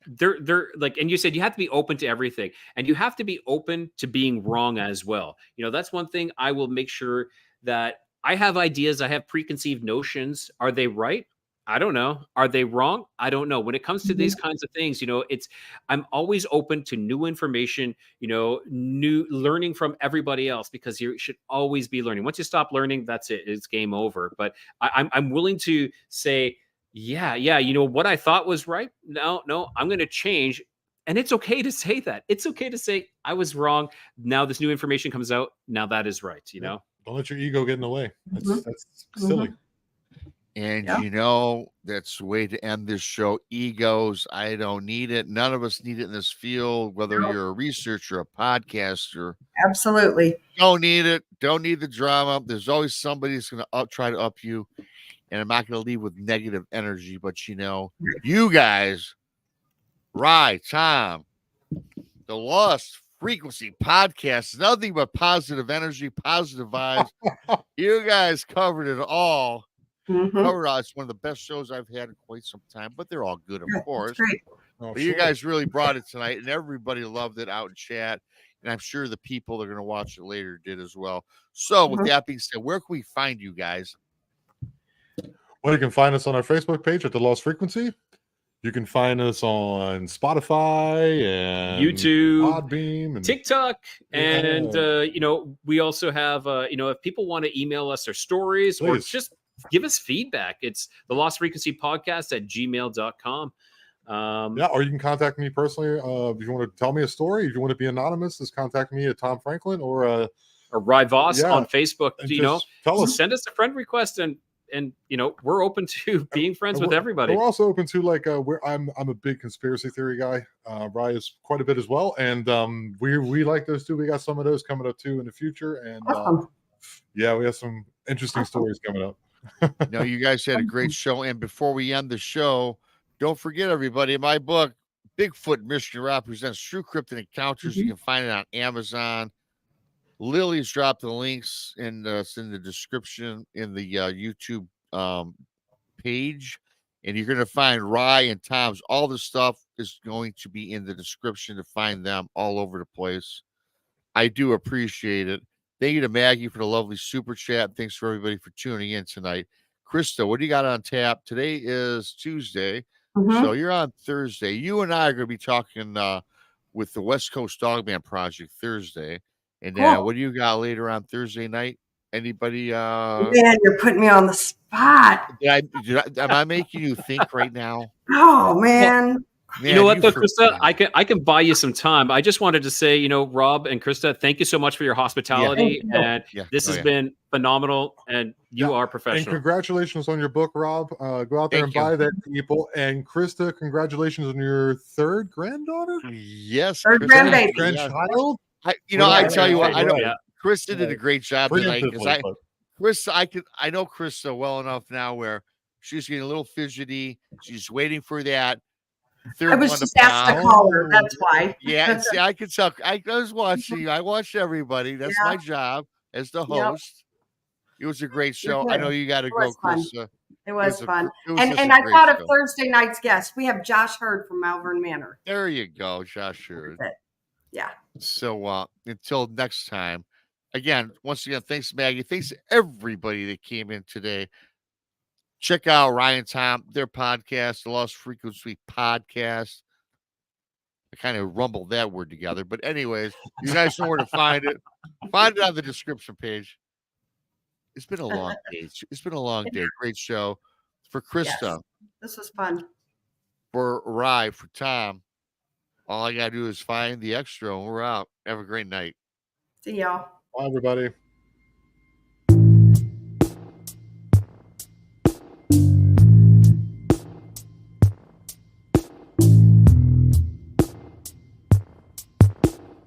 they're like, and you said you have to be open to everything, and you have to be open to being wrong as well. That's one thing I will make sure that I have ideas, I have preconceived notions. Are they right? I don't know. Are they wrong? I don't know. When it comes to these kinds of things, I'm always open to new information, new learning from everybody else, because you should always be learning. Once you stop learning, that's it. It's game over. But I'm willing to say, yeah, what I thought was right. No, I'm going to change. And it's okay to say that. It's okay to say I was wrong. Now this new information comes out. Now that is right. Know. Don't let your ego get in the way. That's silly. And that's the way to end this show. Egos, I don't need it. None of us need it in this field, whether you're a researcher, a podcaster. Absolutely. Don't need it. Don't need the drama. There's always somebody that's going to try to up you. And I'm not going to leave with negative energy. But, you guys, Rye, Tom, the Lost Frequency Podcast, nothing but positive energy, positive vibes. You guys covered it all. It's one of the best shows I've had in quite some time, but they're all good, of course. But you guys really brought it tonight, and everybody loved it out in chat, and I'm sure the people that are going to watch it later did as well. So with that being said, where can we find you guys? Well, you can find us on our Facebook page at The Lost Frequency. You can find us on Spotify and YouTube, Podbeam, and TikTok, and we also have if people want to email us their stories, or just give us feedback, it's the Lost Frequency Podcast at gmail.com. Or you can contact me personally if you want to tell me a story. If you want to be anonymous, just contact me at Tom Franklin or Rye Voss on Facebook. Send us a friend request, and we're open to being friends with everybody. We're also open to I'm a big conspiracy theory guy. Rye is quite a bit as well, and we like those too. We got some of those coming up too in the future, and we have some interesting stories coming up. You guys had a great show, and before we end the show, don't forget, everybody, my book, Bigfoot Mystery Rob presents True Cryptid Encounters. You can find it on Amazon. Lily's dropped the links in the description in the YouTube page, and you're going to find Rye and Tom's. All the stuff is going to be in the description to find them all over the place. I do appreciate it. Thank you to Maggie for the lovely super chat. Thanks for everybody for tuning in tonight. Krista, what do you got on tap? Today is Tuesday, so you're on Thursday. You and I are going to be talking with the West Coast Dogman Project Thursday. And what do you got later on Thursday night? Anybody? Man, you're putting me on the spot. Am I making you think right now? Oh, man. You know what, though, Krista? I can buy you some time. I just wanted to say, Rob and Krista, thank you so much for your hospitality. And this has been phenomenal, and you are professional. And congratulations on your book, Rob. Go out there and buy that, people. And Krista, congratulations on your third granddaughter? Yes. Third grandbaby. Grandchild? I tell you what, I know Krista did a great job tonight, because I know Krista well enough now where she's getting a little fidgety. She's waiting for that. I was just asked to call her. That's why. Yeah, see, I could tell. I was watching you. I watched everybody. That's my job as the host. It was a great show. I know you got to go, Krista. It was fun. And I thought of Thursday night's guest. We have Josh Hurd from Malvern Manor. There you go, Josh Hurd. Yeah. So until next time, once again, thanks, Maggie. Thanks to everybody that came in today. Check out Ryan Tom, their podcast, the Lost Frequency Podcast. I kind of rumbled that word together. But anyways, you guys know where to find it. Find it on the description page. It's been a long day. It's been a long day. Great show. For Krista. Yes, this was fun. For Rye, for Tom. All I got to do is find the extra, and we're out. Have a great night. See y'all. Bye, everybody.